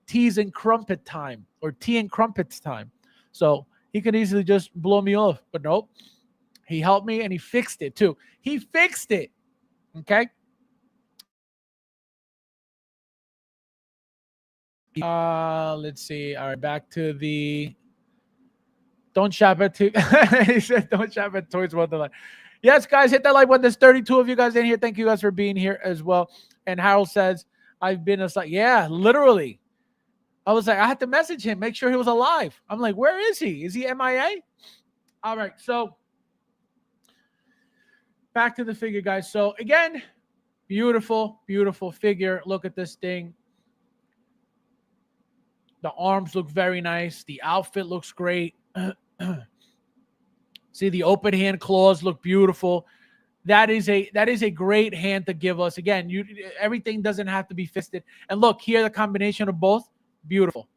Speaker 1: teas and crumpet time, or tea and crumpets time. So he could easily just blow me off, but nope. He helped me and he fixed it too. He fixed it. Okay. Let's see. All right, back to the don't shop at he said don't shop at Toys Wonderland. Yes, guys, hit that like button. There's 32 of you guys in here. Thank you guys for being here as well. And Harold says, I've been yeah, literally. I was like, I had to message him, make sure he was alive. I'm like, where is he? Is he MIA? All right, so back to the figure, guys. So again, Beautiful, beautiful figure. Look at this thing. The arms look very nice. The outfit looks great. See, the open hand claws look beautiful. That is a great hand to give us. Again, everything doesn't have to be fisted. And look here, the combination of both, beautiful.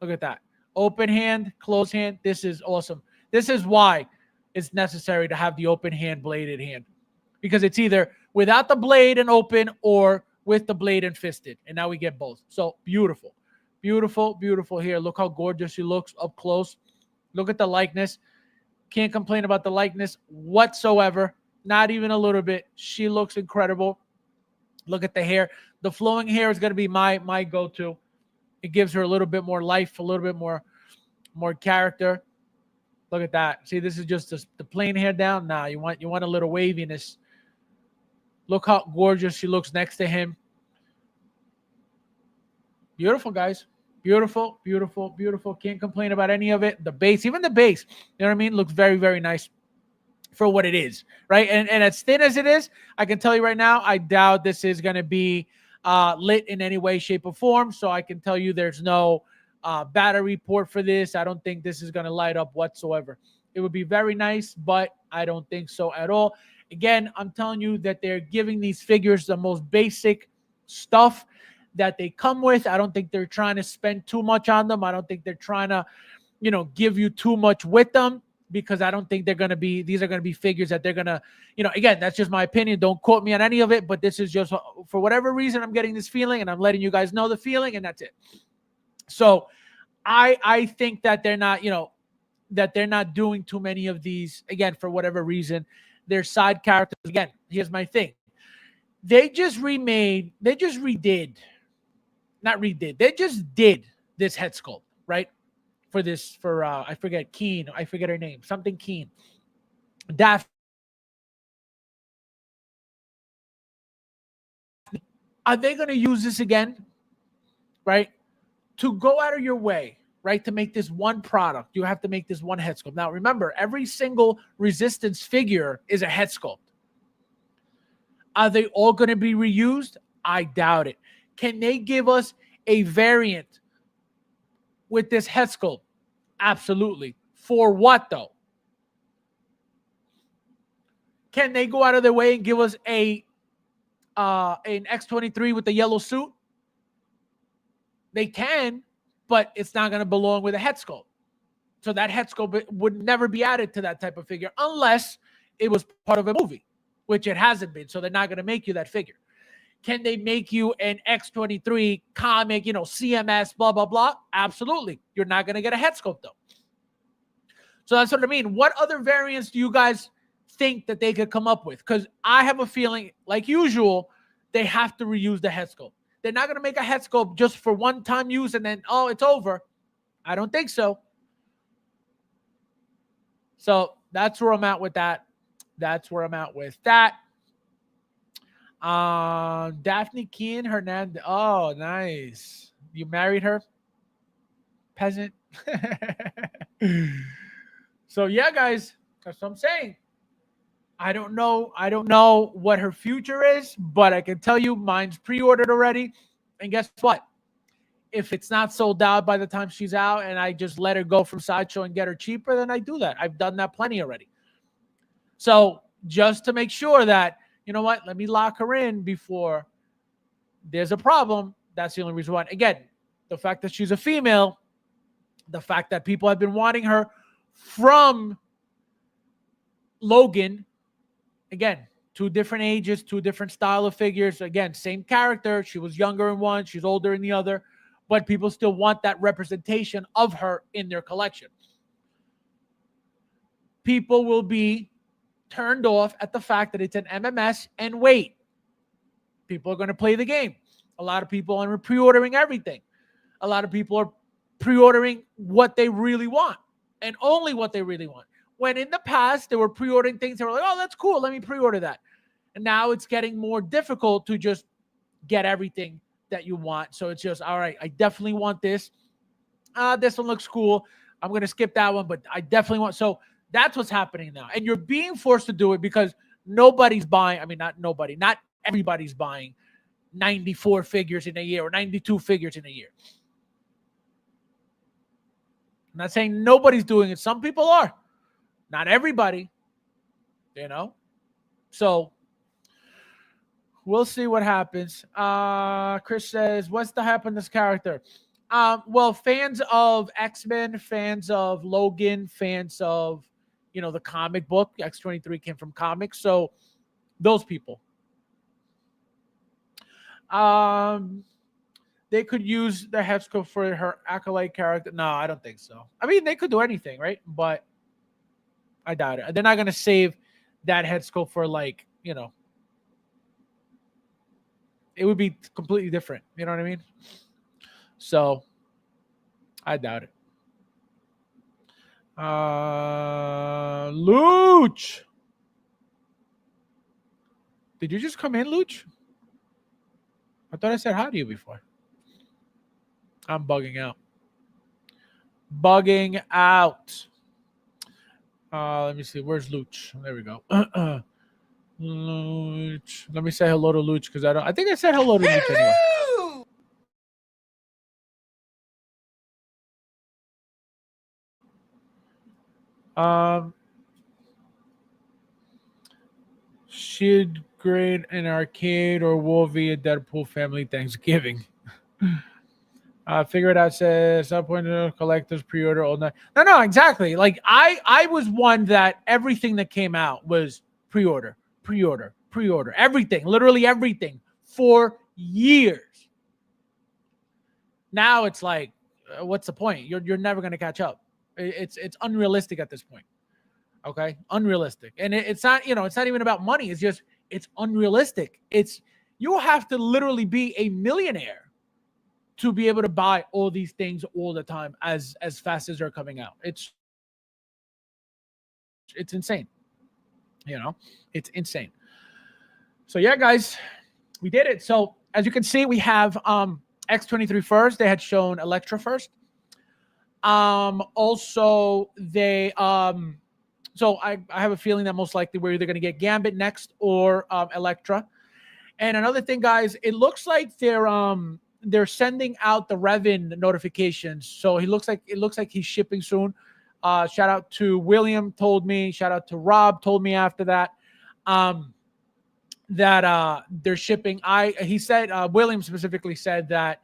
Speaker 1: Look at that. Open hand, closed hand. This is awesome. This is why it's necessary to have the open hand, bladed hand. Because it's either without the blade and open or with the blade and fisted. And now we get both. So beautiful. Beautiful, beautiful here. Look how gorgeous she looks up close. Look at the likeness. Can't complain about the likeness whatsoever. Not even a little bit. She looks incredible. Look at the hair. The flowing hair is going to be my go-to. It gives her a little bit more life, a little bit more character. Look at that. See, this is just the plain hair down. Nah, you want a little waviness. Look how gorgeous she looks next to him. Beautiful, guys. Beautiful, beautiful, beautiful. Can't complain about any of it. The base, even the base, you know what I mean? Looks very, very nice for what it is, right? And as thin as it is, I can tell you right now, I doubt this is going to be lit in any way, shape, or form. So I can tell you there's no battery port for this. I don't think this is going to light up whatsoever. It would be very nice, but I don't think so at all. Again, I'm telling you that they're giving these figures the most basic stuff that they come with. I don't think they're trying to spend too much on them. I don't think they're trying to, give you too much with them, because I don't think these are going to be figures that they're going to, again, that's just my opinion. Don't quote me on any of it, but this is just for whatever reason, I'm getting this feeling and I'm letting you guys know the feeling, and that's it. So I think that they're not, that they're not doing too many of these, again, for whatever reason. They're side characters. Again, here's my thing. They just did this head sculpt, right? For I forget Keen. I forget her name. Something Keen. Daphne. Are they going to use this again? Right? To go out of your way, right? To make this one product, you have to make this one head sculpt. Now, remember, every single Resistance figure is a head sculpt. Are they all going to be reused? I doubt it. Can they give us a variant with this head sculpt? Absolutely. For what, though? Can they go out of their way and give us an X-23 with the yellow suit? They can, but it's not going to belong with a head sculpt. So that head sculpt would never be added to that type of figure unless it was part of a movie, which it hasn't been. So they're not going to make you that figure. Can they make you an X-23 comic, CMS, blah, blah, blah? Absolutely. You're not going to get a head sculpt, though. So that's what I mean. What other variants do you guys think that they could come up with? Because I have a feeling, like usual, they have to reuse the head sculpt. They're not going to make a head sculpt just for one-time use and then, oh, it's over. I don't think so. So that's where I'm at with that. Daphne Keen Hernandez. Oh, nice. You married her? Peasant. So yeah, guys, that's what I'm saying. I don't know what her future is, but I can tell you mine's pre-ordered already. And guess what? If it's not sold out by the time she's out and I just let her go from Sideshow and get her cheaper, then I do that. I've done that plenty already. So just to make sure that, you know what, let me lock her in before there's a problem. That's the only reason why. Again, the fact that she's a female, the fact that people have been wanting her from Logan, again, 2 different ages, 2 different style of figures. Again, same character. She was younger in one, she's older in the other, but people still want that representation of her in their collection. People will be turned off at the fact that it's an MMS and wait. People are going to play the game. A lot of people are pre-ordering everything. A lot of people are pre-ordering what they really want and only what they really want. When in the past, they were pre-ordering things, they were like, oh, that's cool, let me pre-order that. And now it's getting more difficult to just get everything that you want. So it's just, all right, I definitely want this. This one looks cool. I'm going to skip that one, but I definitely want. So that's what's happening now. And you're being forced to do it because nobody's buying. I mean, not nobody, not everybody's buying 94 figures in a year or 92 figures in a year. I'm not saying nobody's doing it. Some people are. Not everybody, you know. So we'll see what happens. Chris says, what's the hype on this character? Well, fans of X-Men, fans of Logan, fans of, the comic book. X-23 came from comics. So those people. They could use the head sculpt for her acolyte character. No, I don't think so. I mean, they could do anything, right? But I doubt it. They're not going to save that head sculpt for, like, it would be completely different. You know what I mean? So I doubt it. Luch. Did you just come in, Luch? I thought I said hi to you before. I'm bugging out. Bugging out. Let me see. Where's Luch? There we go. Luch. Let me say hello to Luch because I think I said hello to Luch anyway. Should grade an arcade or will via Deadpool family Thanksgiving. Figure it out. Says some point collectors pre-order all night. No, exactly. Like I was one that everything that came out was pre-order. Everything, literally everything for years. Now it's like, what's the point? You're never going to catch up. It's unrealistic at this point. Okay, unrealistic, and it's not it's not even about money. It's just it's unrealistic. You have to literally be a millionaire to be able to buy all these things all the time as fast as they're coming out. It's insane. It's insane. So yeah, guys, we did it. So as you can see, we have X-23 first. They had shown Elektra first. Also they so I have a feeling that most likely we're either going to get Gambit next or Elektra. And another thing, guys, it looks like they're sending out the Revan notifications. So it looks like he's shipping soon. Shout out to William told me. Shout out to Rob told me after that that they're shipping. He said William specifically said that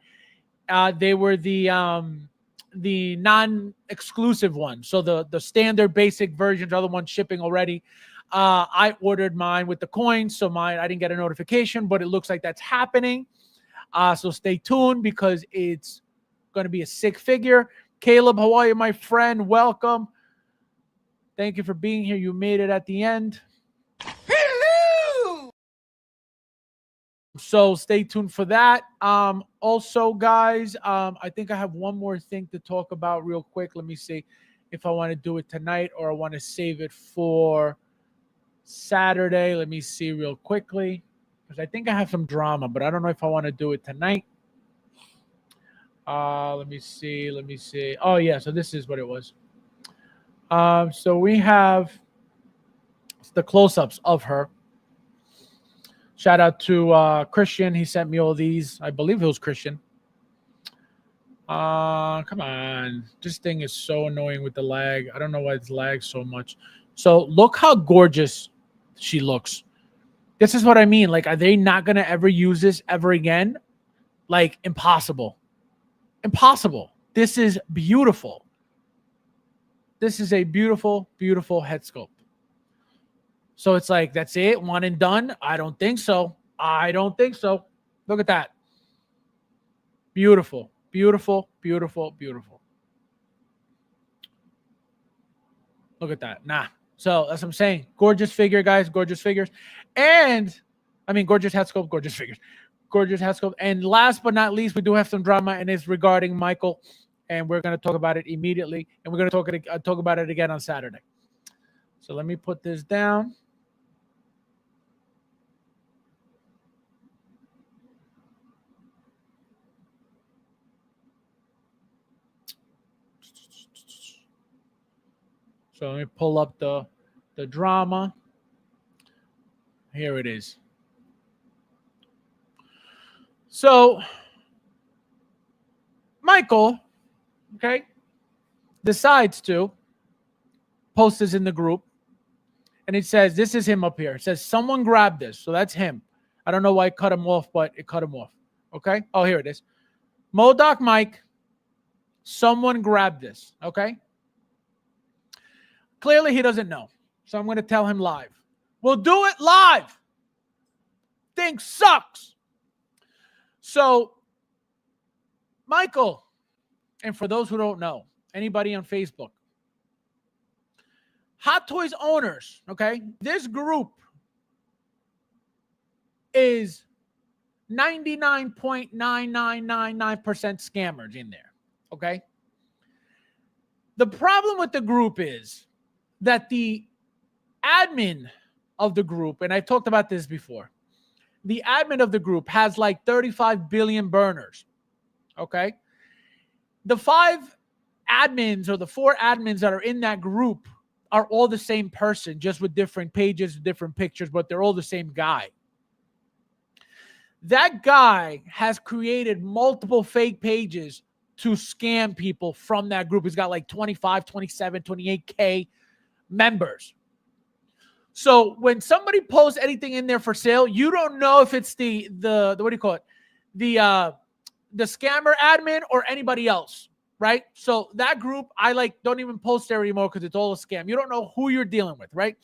Speaker 1: they were the non-exclusive one. So the standard basic versions are the ones shipping already. I ordered mine with the coins, so I didn't get a notification, but it looks like that's happening. So stay tuned because it's going to be a sick figure. Caleb, how are you, my friend? Welcome. Thank you for being here. You made it at the end. Hello. So stay tuned for that. Also, guys, I think I have one more thing to talk about real quick. Let me see if I want to do it tonight or I want to save it for Saturday. Let me see real quickly because I think I have some drama, but I don't know if I want to do it tonight. Let me see. Oh, yeah. So this is what it was. So we have the close-ups of her. Shout out to Christian. He sent me all these. I believe it was Christian. Come on. This thing is so annoying with the lag. I don't know why it's lagged so much. So look how gorgeous she looks. This is what I mean. Like, are they not going to ever use this ever again? Like, impossible. Impossible. This is beautiful. This is a beautiful, beautiful head sculpt. So it's like, that's it? One and done? I don't think so. Look at that. Beautiful, beautiful, beautiful, beautiful. Look at that. Nah. So that's what I'm saying. Gorgeous figure, guys. Gorgeous figures. And, gorgeous head sculpt, gorgeous figures. Gorgeous head sculpt. And last but not least, we do have some drama, and it's regarding Michael. And we're going to talk about it immediately. And we're going to talk about it again on Saturday. So let me put this down. So let me pull up the drama. Here it is. So Michael, okay, decides to post this in the group. And it says, this is him up here. It says, someone grab this. So that's him. I don't know why it cut him off, but it cut him off. Okay. Oh, here it is. Modoc Mike, someone grab this. Okay. Clearly he doesn't know. So I'm going to tell him live. We'll do it live. Thing sucks. So Michael, and for those who don't know, anybody on Facebook, Hot Toys owners, okay? This group is 99.9999% scammers in there, okay? The problem with the group is that the admin of the group, and I've talked about this before, the admin of the group has like 35 billion burners, okay? The 5 admins or the 4 admins that are in that group are all the same person, just with different pages, different pictures, but they're all the same guy. That guy has created multiple fake pages to scam people from that group. He's got like 25, 27, 28K members. So when somebody posts anything in there for sale, you don't know if it's the what do you call it? The scammer admin or anybody else. Right? So that group, I don't even post there anymore because it's all a scam. You don't know who you're dealing with, right?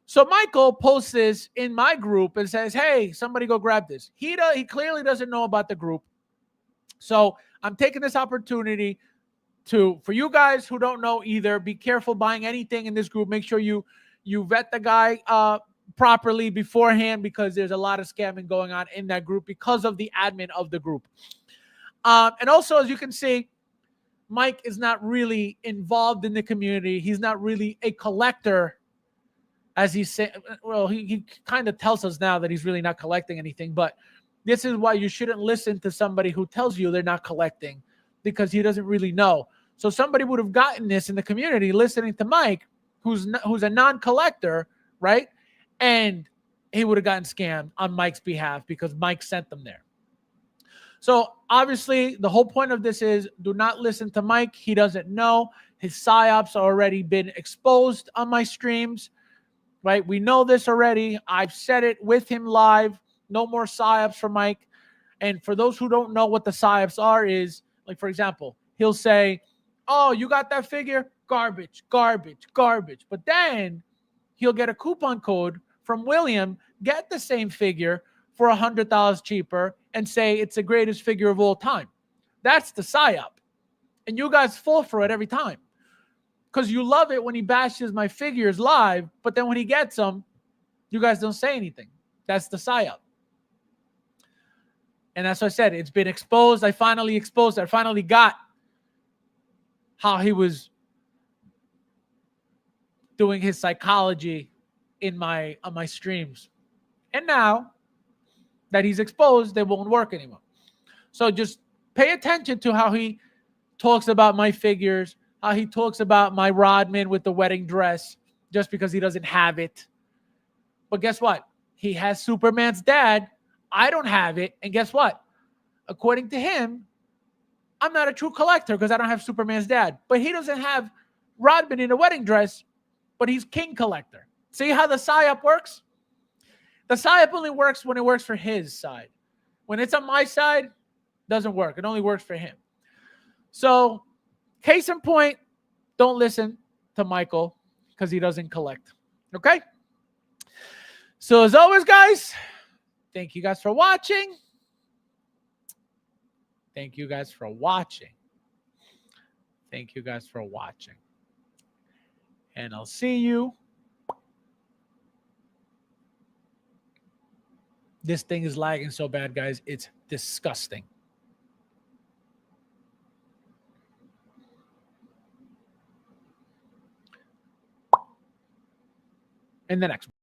Speaker 1: So Michael posts this in my group and says, hey, somebody go grab this. He clearly doesn't know about the group. So I'm taking this opportunity for you guys who don't know either, be careful buying anything in this group. Make sure you vet the guy properly beforehand, because there's a lot of scamming going on in that group because of the admin of the group. And also, as you can see, Mike is not really involved in the community. He's not really a collector, as he's saying. Well, he kind of tells us now that he's really not collecting anything. But this is why you shouldn't listen to somebody who tells you they're not collecting, because he doesn't really know. So somebody would have gotten this in the community listening to Mike, who's a non-collector, right? And he would have gotten scammed on Mike's behalf because Mike sent them there. So obviously, the whole point of this is do not listen to Mike. He doesn't know. His psyops already been exposed on my streams, right? We know this already. I've said it with him live. No more psyops for Mike. And for those who don't know what the psyops are, is like, for example, he'll say, oh, you got that figure? Garbage, garbage, garbage. But then he'll get a coupon code from William, get the same figure for $100 cheaper, and say it's the greatest figure of all time. That's the psyop. And you guys fall for it every time, because you love it when he bashes my figures live, but then when he gets them, you guys don't say anything. That's the psyop. And as I said, it's been exposed. I finally got how he was doing his psychology on my streams. And now that he's exposed, they won't work anymore. So just pay attention to how he talks about my figures, how he talks about my Rodman with the wedding dress, just because he doesn't have it. But guess what? He has Superman's dad. I don't have it. And guess what? According to him, I'm not a true collector because I don't have Superman's dad. But he doesn't have Rodman in a wedding dress, but he's king collector. See how the psyop works? The psyop only works when it works for his side. When it's on my side, it doesn't work. It only works for him. So, case in point, don't listen to Michael because he doesn't collect. Okay? So, as always, guys, thank you guys for watching. Thank you guys for watching. Thank you guys for watching. And I'll see you. This thing is lagging so bad, guys. It's disgusting. In the next one.